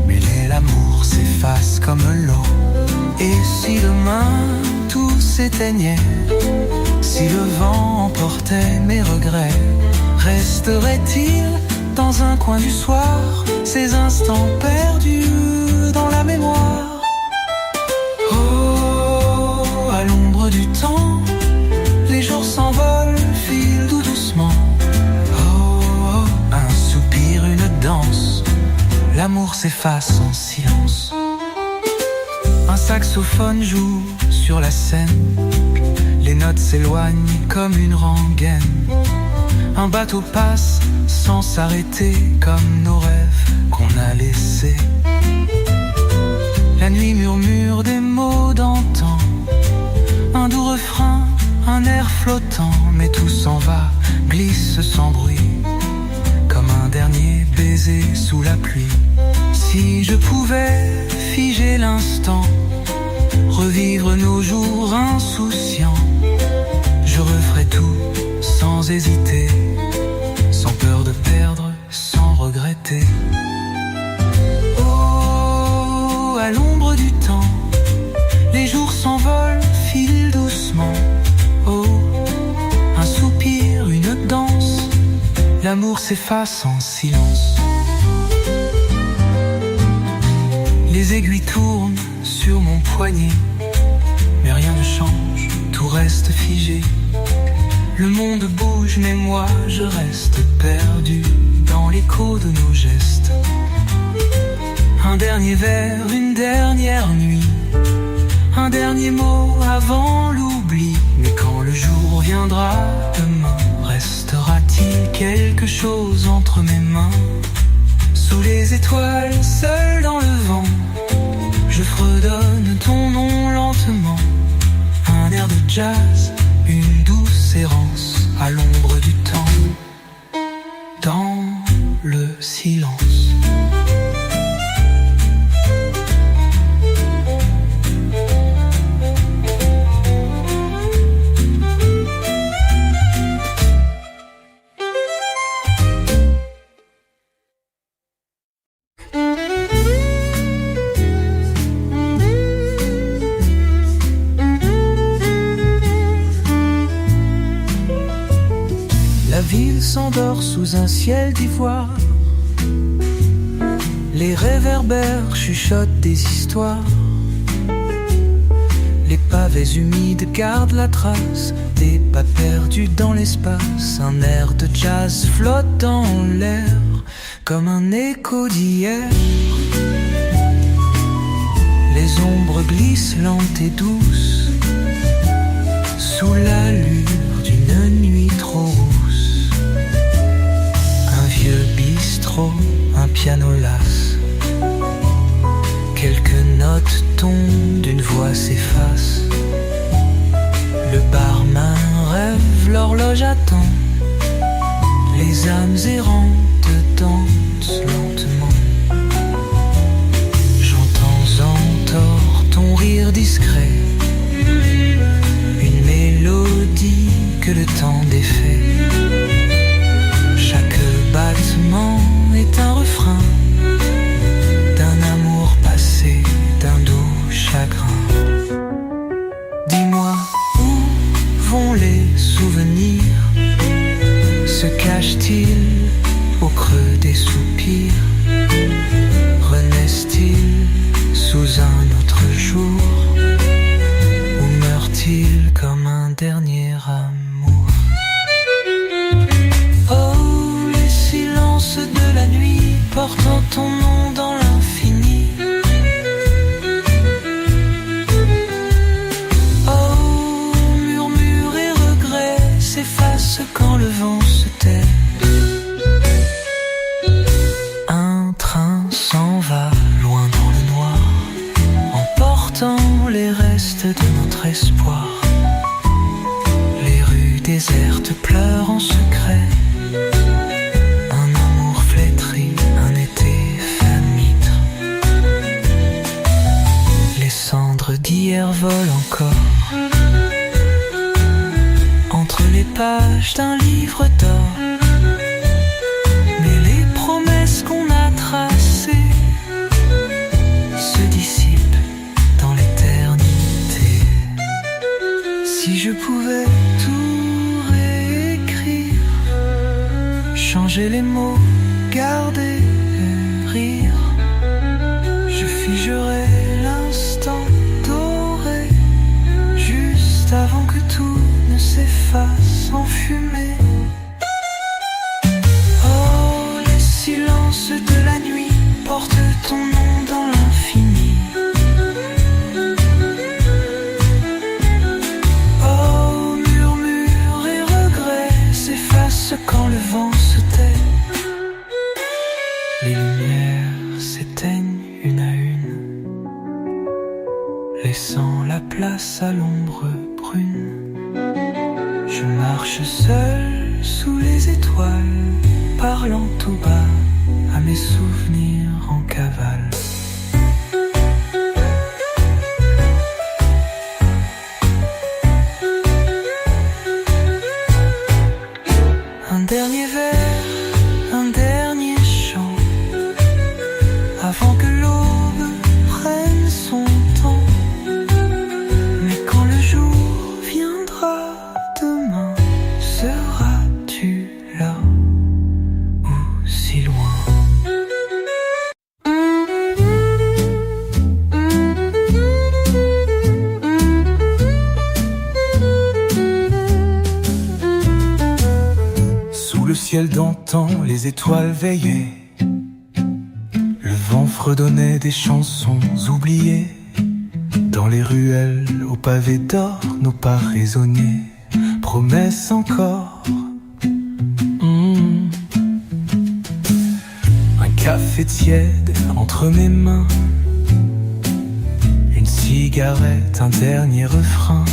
mais l'amour s'efface comme l'eau. Et si demain tout s'éteignait, si le vent emportait mes regrets, resterait-il dans un coin du soir ces instants perdus dans la mémoire? Oh, à l'ombre du temps, les jours s'envolent, filent tout doucement. Oh, un soupir, une danse, l'amour s'efface en silence. Un saxophone joue sur la scène, les notes s'éloignent comme une rengaine. Un bateau passe sans s'arrêter, comme nos rêves qu'on a laissés. La nuit murmure des mots d'antan, un doux refrain, un air flottant. Mais tout s'en va, glisse sans bruit, comme un dernier baiser sous la pluie. Si je pouvais figer l'instant, revivre nos jours insouciants, je referais tout sans hésiter, sans peur de perdre, sans regretter. Oh, à l'ombre du temps, les jours s'envolent, filent doucement. Oh, un soupir, une danse, l'amour s'efface en silence. Les aiguilles tournent sur mon poignet, mais rien ne change, tout reste figé. Le monde bouge, mais moi je reste perdu dans l'écho de nos gestes. Un dernier verre, une dernière nuit, un dernier mot avant l'oubli. Mais quand le jour viendra demain, restera-t-il quelque chose entre mes mains? Sous les étoiles, seul dans le vent, je fredonne ton nom lentement. Un air de jazz, une douce errance à l'ombre du temps, dans le silence. La ville s'endort sous un ciel d'ivoire, les réverbères chuchotent des histoires. Les pavés humides gardent la trace des pas perdus dans l'espace. Un air de jazz flotte dans l'air, comme un écho d'hier. Les ombres glissent lentes et douces, sous l'allure d'une nuit trop rousse. Un vieux bistrot, un piano las, quelques notes tombent, d'une voix s'efface. Le barman rêve, l'horloge attend, les âmes errantes dansent lentement. J'entends en tort ton rire discret, une mélodie que le temps défait. Chaque battement est un refrain d'un amour passé, d'un doux chagrin. Dis-moi, où vont les souvenirs? Se cachent-ils au creux des soupirs? Renaissent-ils sous un autre jour? Ou meurent-ils comme un dernier amour? déserte pleure en secret. Un amour flétri, un été mitre. Les cendres d'hier volent encore entre les pages d'un livre d'or. Mais les promesses qu'on a tracées se dissipent dans l'éternité. Si je pouvais tout réécrire, changer les mots, garder les rires, je figerais l'instant doré, juste avant que tout ne s'efface en fumée. Oh, les silences de la nuit portent ton nom dans l'infini. Oh, murmures et regrets s'effacent quand le vent se tait. Les lumières s'éteignent une à une, laissant la place à l'ombre brune. Je marche seul sous les étoiles, parlant tout bas à mes souvenirs en cavale. Un dernier vers, un dernier chant, avant que l'aube prenne son temps. Mais quand le jour viendra demain, seras-tu là ou si loin? Sous le ciel d'antan, les étoiles veillaient. Le vent fredonnait des chansons oubliées. Dans les ruelles, au pavé d'or, nos pas résonnaient. Promesses encore. Un café tiède entre mes mains. Une cigarette, un dernier refrain.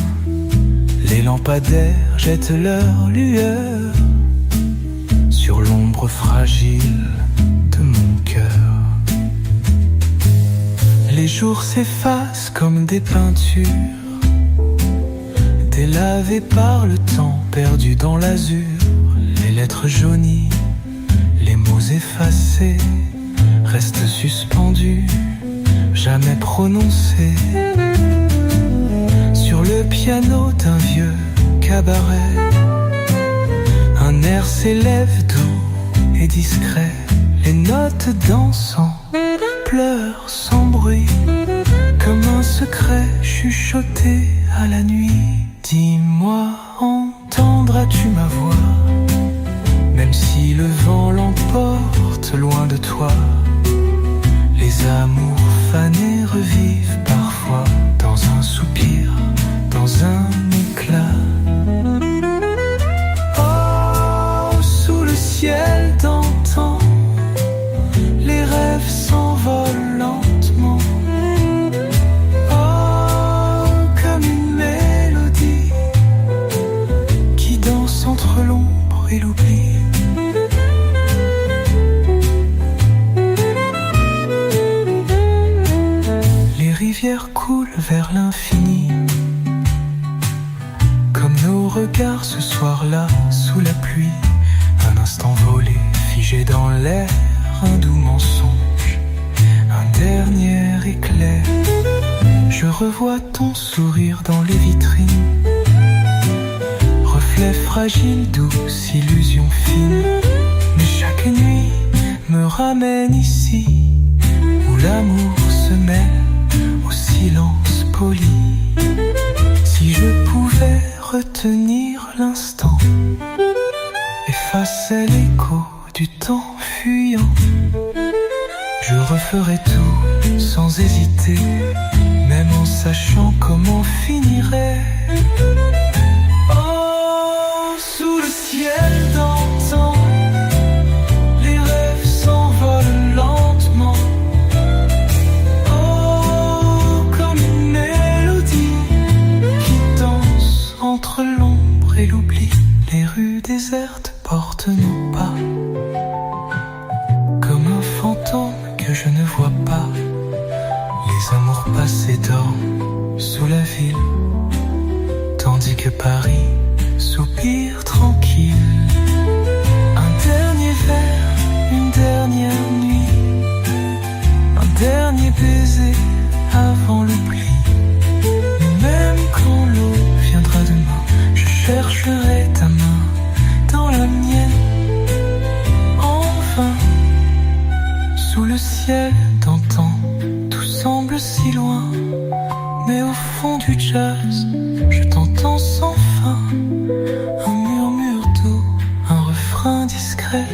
Les lampadaires jettent leur lueur sur l'ombre fragile de mon cœur. Les jours s'effacent comme des peintures, délavées par le temps, perdues dans l'azur. Les lettres jaunies, les mots effacés, restent suspendus, jamais prononcés. Sur le piano d'un vieux cabaret, un air s'élève doux et discret. Les notes dansant pleurent sans bruit, comme un secret chuchoté à la nuit. Dis-moi, entendras-tu ma voix, même si le vent l'emporte loin de toi? Les amours fanés revivent parfois dans un soupir, dans un éclat. Ciel d'antan, les rêves s'envolent lentement. Oh, comme une mélodie qui danse entre l'ombre et l'oubli. Les rivières coulent vers l'infini, comme nos regards ce soir-là sous la pluie. Un instant volé, figé dans l'air, un doux mensonge, un dernier éclair. Je revois ton sourire dans les vitrines, reflet fragile, douce, illusion fine. Mais chaque nuit me ramène ici, où l'amour se mêle au silence poli. Si je pouvais retenir l'instant, effacer l'écho du temps fuyant, je referais tout sans hésiter, même en sachant comment finirait. Oh, sous le ciel d'antan, les rêves s'envolent lentement. Oh, comme une mélodie qui danse entre l'ombre et l'oubli. Les rues désertes portent nos pas, comme un fantôme que je ne vois pas. Les amours passés dorment sous la ville, tandis que Paris soupire tranquille. Un dernier verre, une dernière nuit, un dernier baiser avant le pli. Même quand l'eau viendra demain, je chercherai ta main dans la mienne. En vain, sous le ciel d'antan, tout semble si loin. Mais au fond du jazz, je t'entends sans fin. Un murmure doux, un refrain discret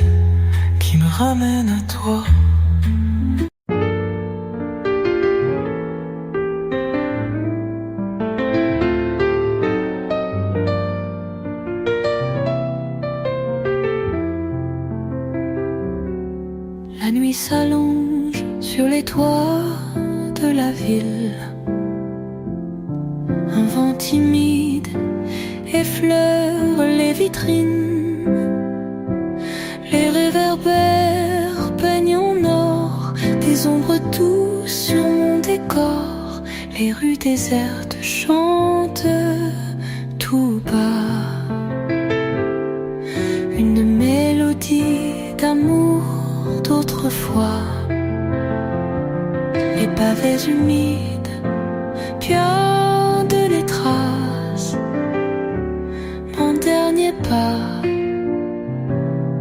qui me ramène à toi. La nuit s'allonge sur les toits de la ville. Un vent timide effleure les vitrines. Les réverbères peignent en or des ombres douces sur mon décor. Les rues désertes chantent tout bas une mélodie d'amour d'autrefois. Les pavés humides perdent les traces. Mon dernier pas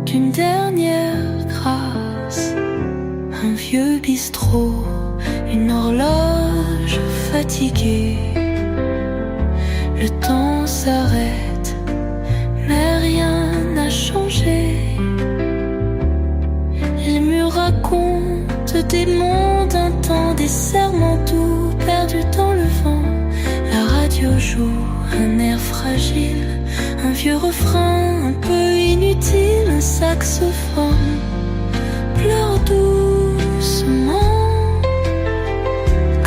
d'une dernière grâce. Un vieux bistrot, une horloge fatiguée. Le temps s'arrête, mais rien n'a changé. Il me raconte des mondes, un temps, des serments doux perdus dans le vent. La radio joue un air fragile, un vieux refrain un peu inutile. Un saxophone pleure doucement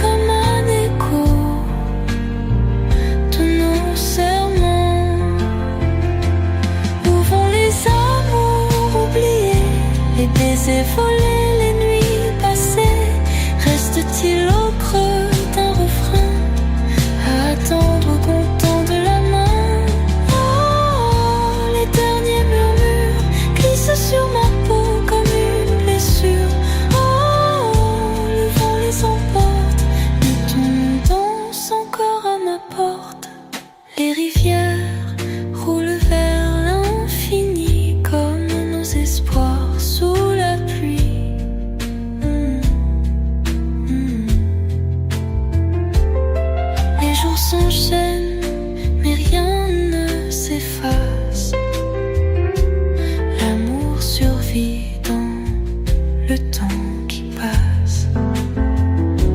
comme un écho de nos serments. Où vont les amours oubliés, les baisers volés, les nuits passées? Reste-t-il au creux d'un refrain à attendre au comptant de la main? Oh, les derniers murmures glissent sur ma peau comme une blessure. Oh, le vent les emporte, mais ton danse encore à ma porte. Les rivières roulent vers l'infini comme nos espoirs sous la pluie. Les jours s'enchaînent, mais rien ne s'efface. L'amour survit dans le temps qui passe.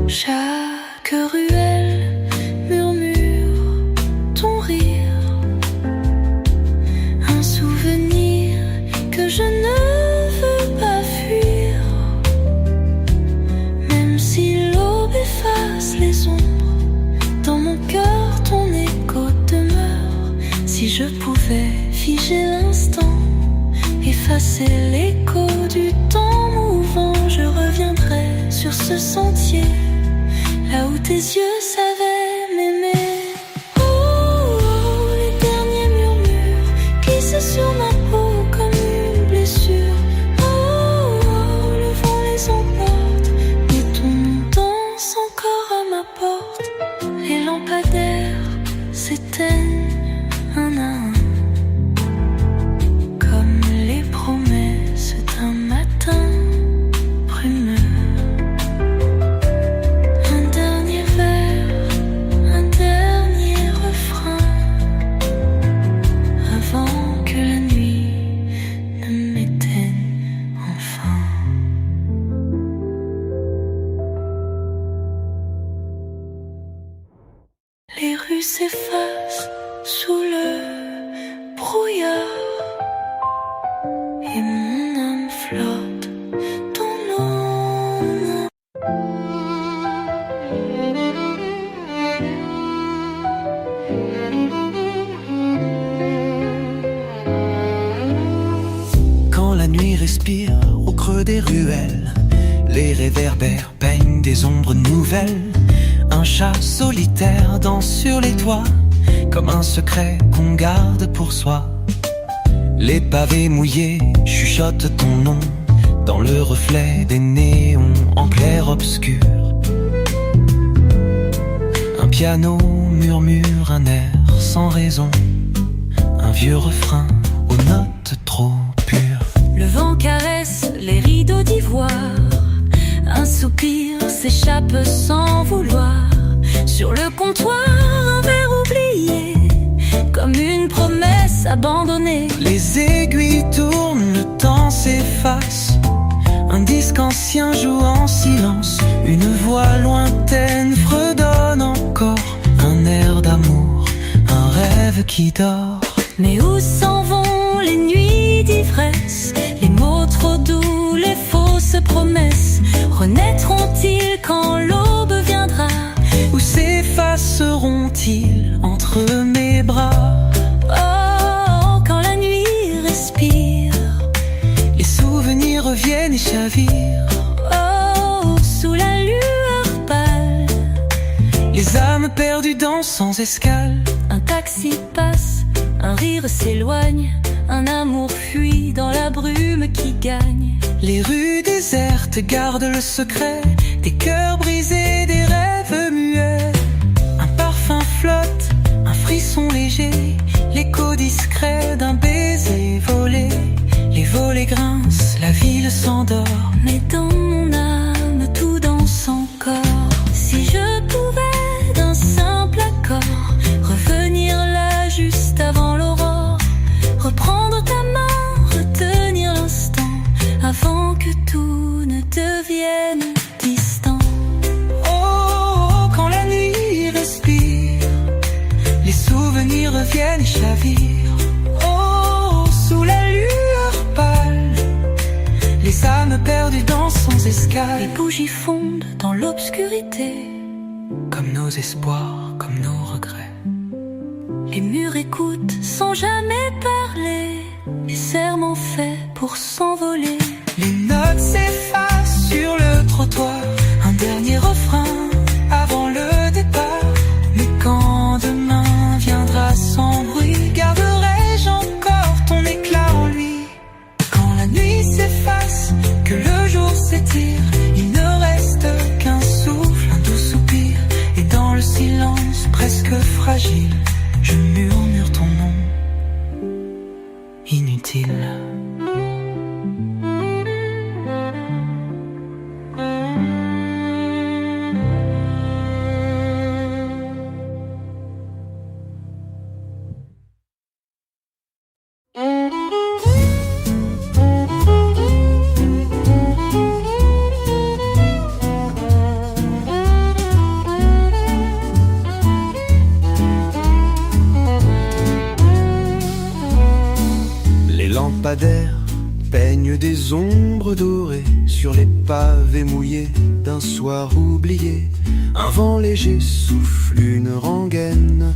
Chaque ruelle murmure ton rire, un souvenir que je ne veux pas fuir. Même si l'aube efface les ombres, dans mon cœur ton écho demeure. Si je pouvais figer l'instant, effacer l'écho du temps mouvant, je reviendrais sur ce sentier, là où tes yeux savaient m'aimer. Oh, oh, les derniers murmures glissent sur ma peau comme une blessure. Oh, oh, le vent les emporte, mais ton danse encore à ma porte. Les lampadaires s'éteignent un à un, comme les promesses d'un matin brumeux. Un dernier verre, un dernier refrain, avant que la nuit ne m'éteigne enfin. Les rues s'effacent sous le brouillard et mon âme flotte dans l'eau. des ruelles. Les réverbères peignent des ombres nouvelles. Un chat solitaire danse sur les toits, comme un secret qu'on garde pour soi. Les pavés mouillés chuchotent ton nom dans le reflet des néons en clair-obscur. Un piano murmure un air sans raison, un vieux refrain aux notes trop pures. Le vent caresse les rideaux d'ivoire, un soupir s'échappe sans vouloir. Sur le comptoir, un verre oublié, comme une promesse abandonnée. Les aiguilles tournent, le temps s'efface. Un disque ancien joue en silence. Une voix lointaine fredonne encore. Un air d'amour, un rêve qui dort. Mais où s'en vont les nuits d'ivresse? Les mots trop doux, les fausses promesses renaîtront-ils quand l'aube viendra? Où s'effaceront-ils entre mes bras? Oh, quand la nuit respire, les souvenirs reviennent et chavirent. oh, sous la lueur pâle, Les âmes perdues dansent sans escale. un taxi passe, un rire s'éloigne, un amour fuit dans la brume qui gagne. Les rues désertes gardent le secret des cœurs brisés, des rêves muets. Un parfum flotte, un frisson léger, l'écho discret d'un baiser volé. Les volets grincent, la ville s'endort, Mais dans mon âme, tout danse encore. Si je pouvais d'un simple accord revenir là juste avant l'aurore, reprendre ta main, retenir l'instant avant que tout ne devienne distant. Oh, quand la nuit respire, les souvenirs reviennent et chavirent. Oh, sous la lueur pâle, les âmes perdues dansent sans Les escale. bougies fondent dans l'obscurité, Comme nos espoirs, comme nos regrets. les murs écoutent sans jamais parler, les serments faits pour s'envoler. Les notes s'effacent sur le trottoir, un dernier refrain avant le départ. Mais quand demain viendra sans bruit, garderai-je encore ton éclat en lui? Quand la nuit s'efface, que le jour s'étire, il ne reste qu'un souffle, un doux soupir. Et dans le silence presque fragile, je murmure ton nom, inutile. Les lampadaires peignent des ombres dorées sur les pavés mouillés d'un soir oublié. Un vent léger souffle une rengaine,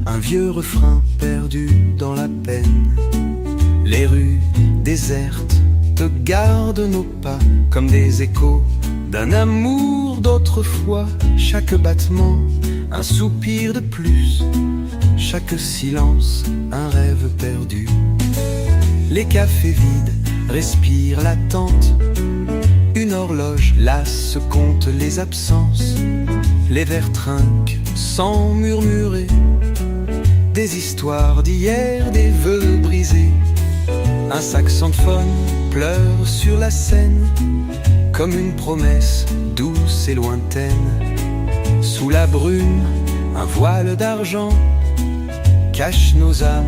un vieux refrain perdu dans la peine. Les rues désertes te gardent nos pas comme des échos d'un amour d'autrefois. Chaque battement, un soupir de plus, chaque silence, un rêve perdu. Les cafés vides respirent l'attente, une horloge lasse compte les absences. Les verres trinquent sans murmurer, des histoires d'hier, des vœux brisés. Un saxophone pleure sur la scène, comme une promesse douce et lointaine. Sous la brume, un voile d'argent cache nos âmes,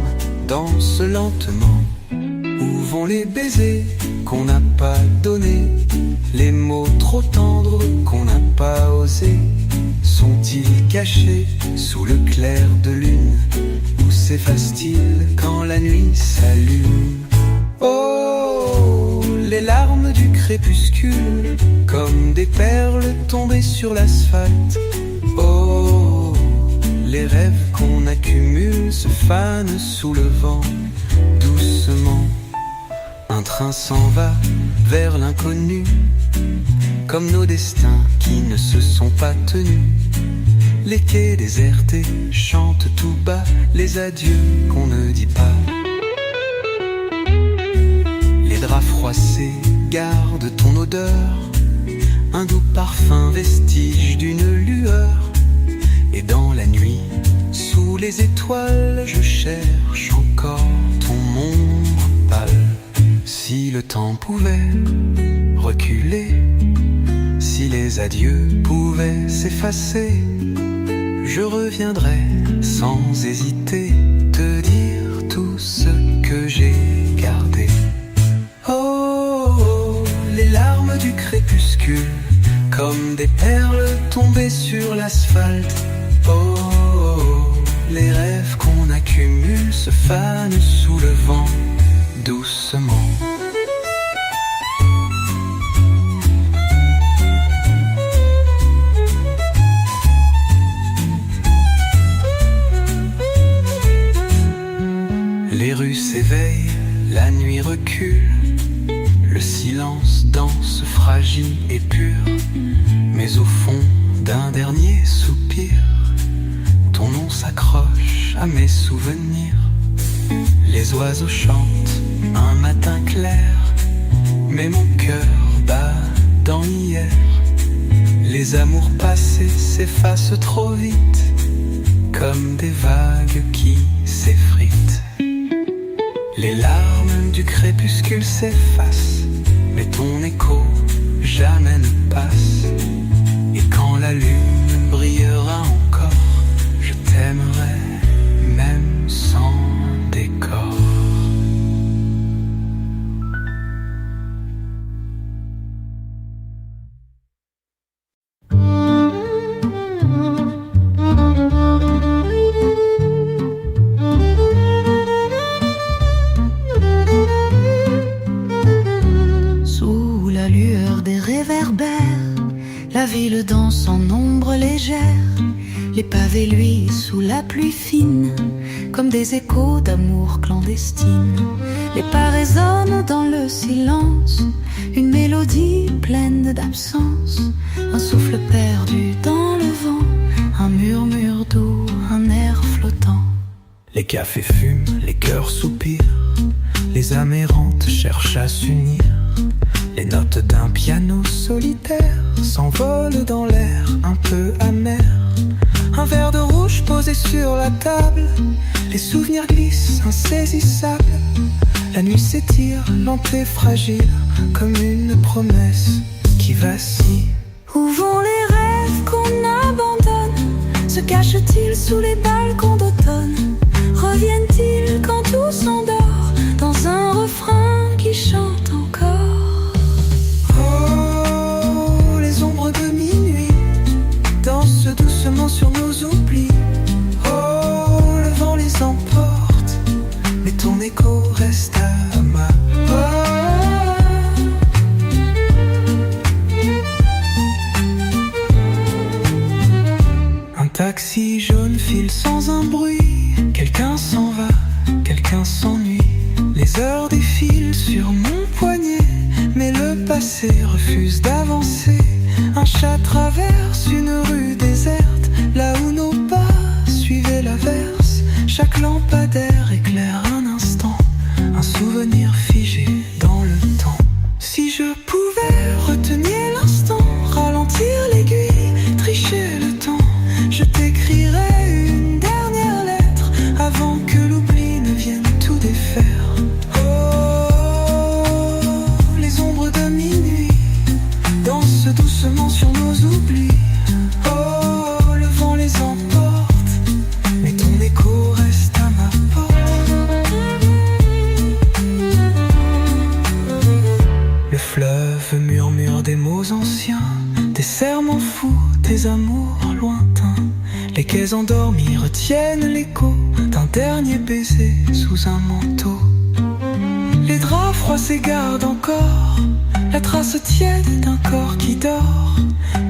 danse lentement. Où vont les baisers qu'on n'a pas donnés, les mots trop tendres qu'on n'a pas osés? Sont-ils cachés sous le clair de lune? Où s'effacent-ils quand la nuit s'allume? Oh, les larmes du crépuscule, comme des perles tombées sur l'asphalte. Oh, les rêves qu'on accumule se fanent sous le vent, doucement. Un train s'en va vers l'inconnu, comme nos destins qui ne se sont pas tenus. Les quais désertés chantent tout bas les adieux qu'on ne dit pas. Les draps froissés gardent ton odeur, un doux parfum vestige d'une lueur. Et dans la nuit, sous les étoiles, je cherche encore ton ombre pâle. Si le temps pouvait reculer, si les adieux pouvaient s'effacer, je reviendrai sans hésiter te dire tout ce que j'ai gardé. Oh, oh, les larmes du crépuscule, comme des perles tombées sur l'asphalte. Oh, oh, oh, les rêves qu'on accumule se fanent sous le vent, doucement. Les rues s'éveillent, la nuit recule, le silence danse fragile et pur. Mais au fond d'un dernier soupir, ton nom s'accroche à mes souvenirs. Les oiseaux chantent un matin clair, mais mon cœur bat dans l'hier. Les amours passés s'effacent trop vite, comme des vagues qui s'effritent. Les larmes du crépuscule s'effacent, mais ton écho jamais ne passe. Et quand la lune brillera encore, je t'aimerai même sans décor. Sous la lueur des réverbères, la ville danse en ombre légère. Les pavés luisent sous la pluie fine, comme des échos d'amour clandestine. Les pas résonnent dans le silence, une mélodie pleine d'absence. Un souffle perdu dans le vent, un murmure doux, un air flottant. Les cafés fument, les cœurs soupirent, les âmes errantes cherchent à s'unir. Les notes d'un piano solitaire s'envolent dans l'air un peu amer. Un verre de rouge posé sur la table, les souvenirs glissent insaisissables. La nuit s'étire, lente et fragile, comme une promesse qui vacille. Où vont les rêves qu'on abandonne? Se cachent-ils sous les balcons d'automne? Reviennent-ils quand tout s'endort dans un refrain qui chante encore? Oh, les ombres de minuit dansent doucement sur nos oublis. Oh, le vent les emporte, mais ton écho reste à ma Un taxi jaune file sans un bruit. Quelqu'un s'en va, quelqu'un s'ennuie. Les heures défilent sur mon poignet, mais le passé refuse d'avancer. Un chat traverse une rue déserte, là où nos pas suivaient l'averse. Chaque lampadaire éclaire un instant, un souvenir figé dans le temps. Si je pouvais retenir l'instant, ralentir l'aiguille, tricher le temps, je t'écrirais une dernière lettre avant que l'oubli ne vienne tout défaire. Oh, les ombres de minuit dansent doucement sur nos oublis. Oh, le vent les emporte, mais ton écho reste à ma porte. Le fleuve murmure des mots anciens, des serments fous, des amours lointains. Les quais endormis retiennent l'écho d'un dernier baiser sous un manteau. Les draps froissés gardent encore la trace tiède d'un corps qui dort.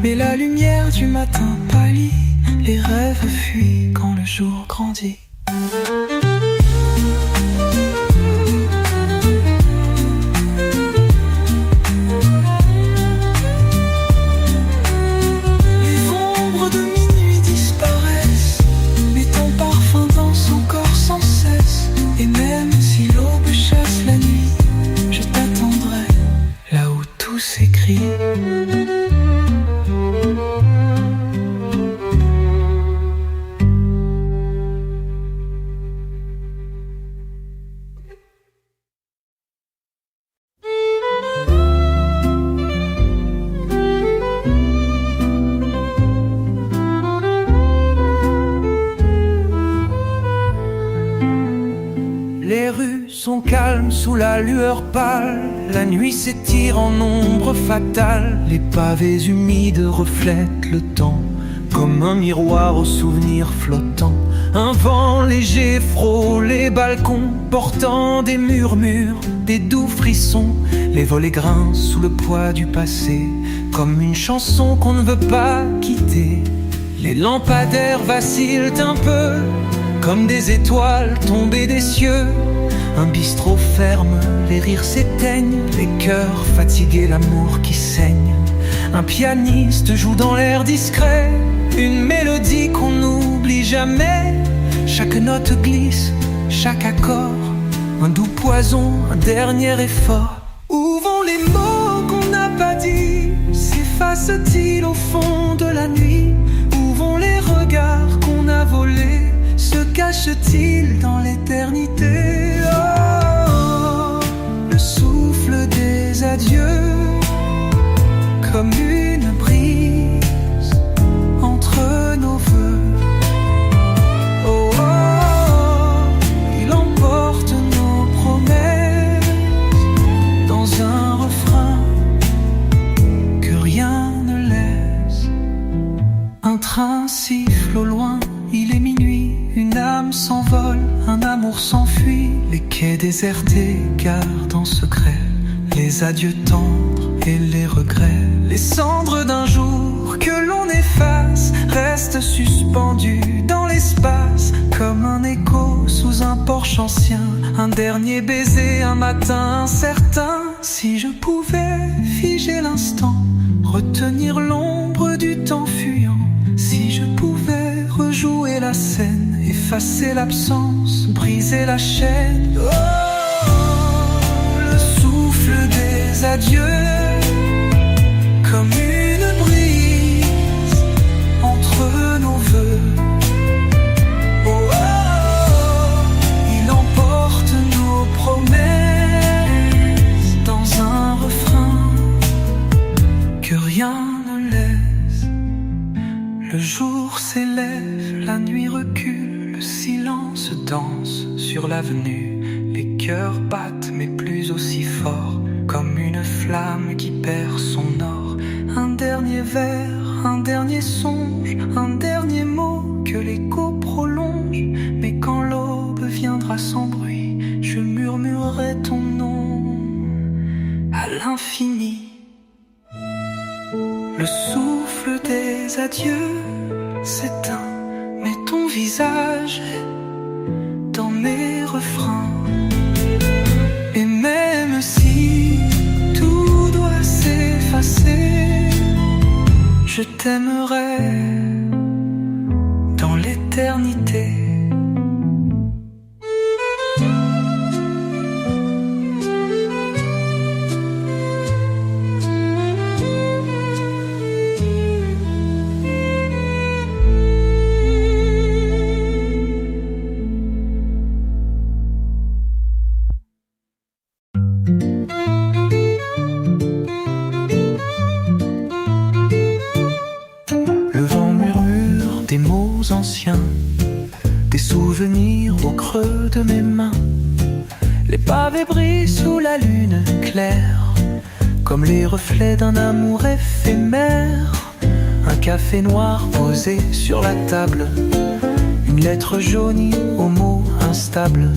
Mais la lumière du matin pâlit, les rêves fuient quand le jour grandit. Les rues sont calmes sous la lueur pâle. La nuit s'étire en ombre fatale. Les pavés humides reflètent le temps comme un miroir aux souvenirs flottants. Un vent léger frôle les balcons, portant des murmures, des doux frissons. Les volets grincent sous le poids du passé, comme une chanson qu'on ne veut pas quitter. Les lampadaires vacillent un peu, comme des étoiles tombées des cieux. Un bistrot ferme, les rires s'éteignent, les cœurs fatigués, l'amour qui saigne. Un pianiste joue dans l'air discret une mélodie qu'on n'oublie jamais. Chaque note glisse, chaque accord, un doux poison, un dernier effort. Où vont les mots qu'on n'a pas dit? S'effacent-ils au fond de la nuit? Où vont les regards qu'on a volés? Se cache-t-il dans l'éternité? Oh, le souffle des adieux, comme une brise entre nos voeux. Oh, oh, oh, il emporte nos promesses dans un refrain que rien ne laisse. Un train siffle au loin, il est minuit. Une âme s'envole, un amour s'enfuit. Les quais désertés gardent en secret les adieux tendres et les regrets. Les cendres d'un jour que l'on efface restent suspendues dans l'espace, comme un écho sous un porche ancien. Un dernier baiser, un matin incertain. Si je pouvais figer l'instant, retenir l'ombre du temps fuyant. Si je pouvais rejouer la scène, effacer l'absence, briser la chaîne. Oh, le souffle des adieux, comme une brise entre nos voeux. Oh, oh, oh, il emporte nos promesses dans un refrain que rien ne laisse. Le jour s'élève, la nuit recule, le silence danse sur l'avenue. Les cœurs battent mais plus aussi fort, comme une flamme qui perd son or. Un dernier vers, un dernier songe, un dernier mot que l'écho prolonge. Mais quand l'aube viendra sans bruit, je murmurerai ton nom à l'infini. Le souffle des adieux s'éteint, mais ton visage est dans mes refrains. Et même si tout doit s'effacer, je t'aimerai dans l'éternité. Des mots anciens, des souvenirs au creux de mes mains. Les pavés brillent sous la lune claire, comme les reflets d'un amour éphémère. Un café noir posé sur la table, une lettre jaunie aux mots instables.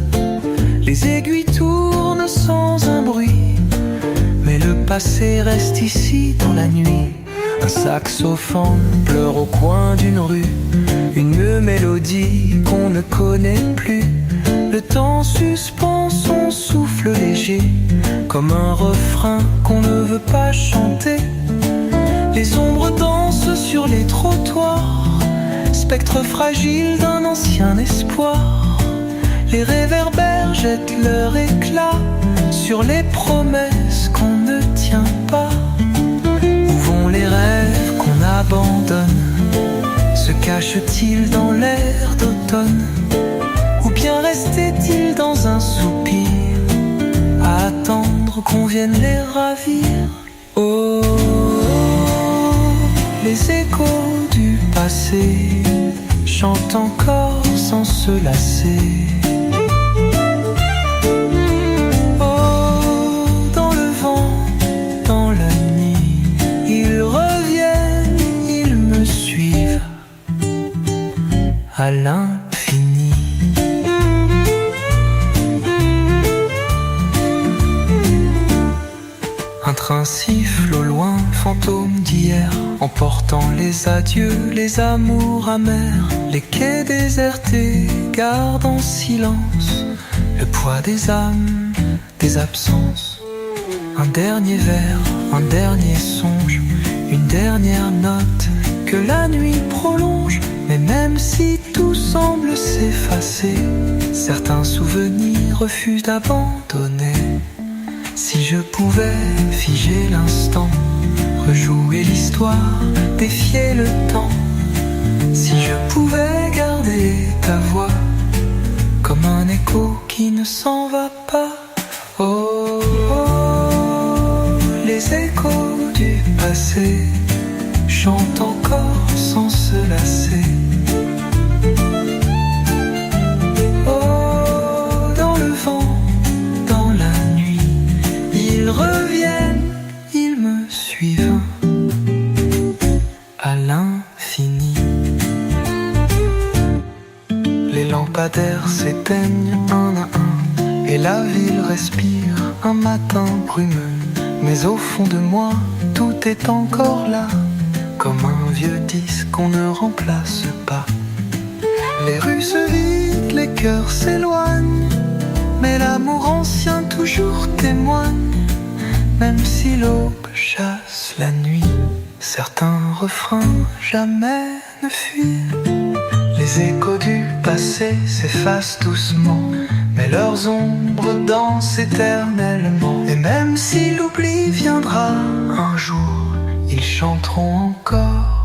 Les aiguilles tournent sans un bruit, mais le passé reste ici dans la nuit. Un saxophone pleure au coin d'une rue, une mélodie qu'on ne connaît plus. Le temps suspend son souffle léger, comme un refrain qu'on ne veut pas chanter. Les ombres dansent sur les trottoirs, spectres fragiles d'un ancien espoir. Les réverbères jettent leur éclat sur les promesses qu'on ne tient pas. Les rêves qu'on abandonne, se cachent-ils dans l'air d'automne? Ou bien restait-il dans un soupir, à attendre qu'on vienne les ravir? Oh, les échos du passé chantent encore sans se lasser. train siffle au loin, fantôme d'hier, emportant les adieux, les amours amers. Les quais désertés gardent en silence le poids des âmes, des absences. Un dernier vers, un dernier songe, une dernière note que la nuit prolonge. Mais même si tout semble s'effacer, certains souvenirs refusent d'abandonner. Si je pouvais figer l'instant, rejouer l'histoire, défier le temps. Si je pouvais garder ta voix comme un écho qui ne s'en va pas. Oh, oh, les échos du passé chantent encore sans se lasser. Oh, dans le vent, dans la nuit, ils reviennent, ils me suivent à l'infini. Les lampadaires s'éteignent un à un et la ville respire un matin brumeux. Mais au fond de moi, tout est encore là, comme un vieux disque qu'on ne remplace pas. Les rues se vident, les cœurs s'éloignent, mais l'amour ancien toujours témoigne. Même si l'aube chasse la nuit, certains refrains jamais ne fuient. Les échos du passé s'effacent doucement, mais leurs ombres dansent éternellement. Et même si l'oubli viendra un jour, ils chanteront encore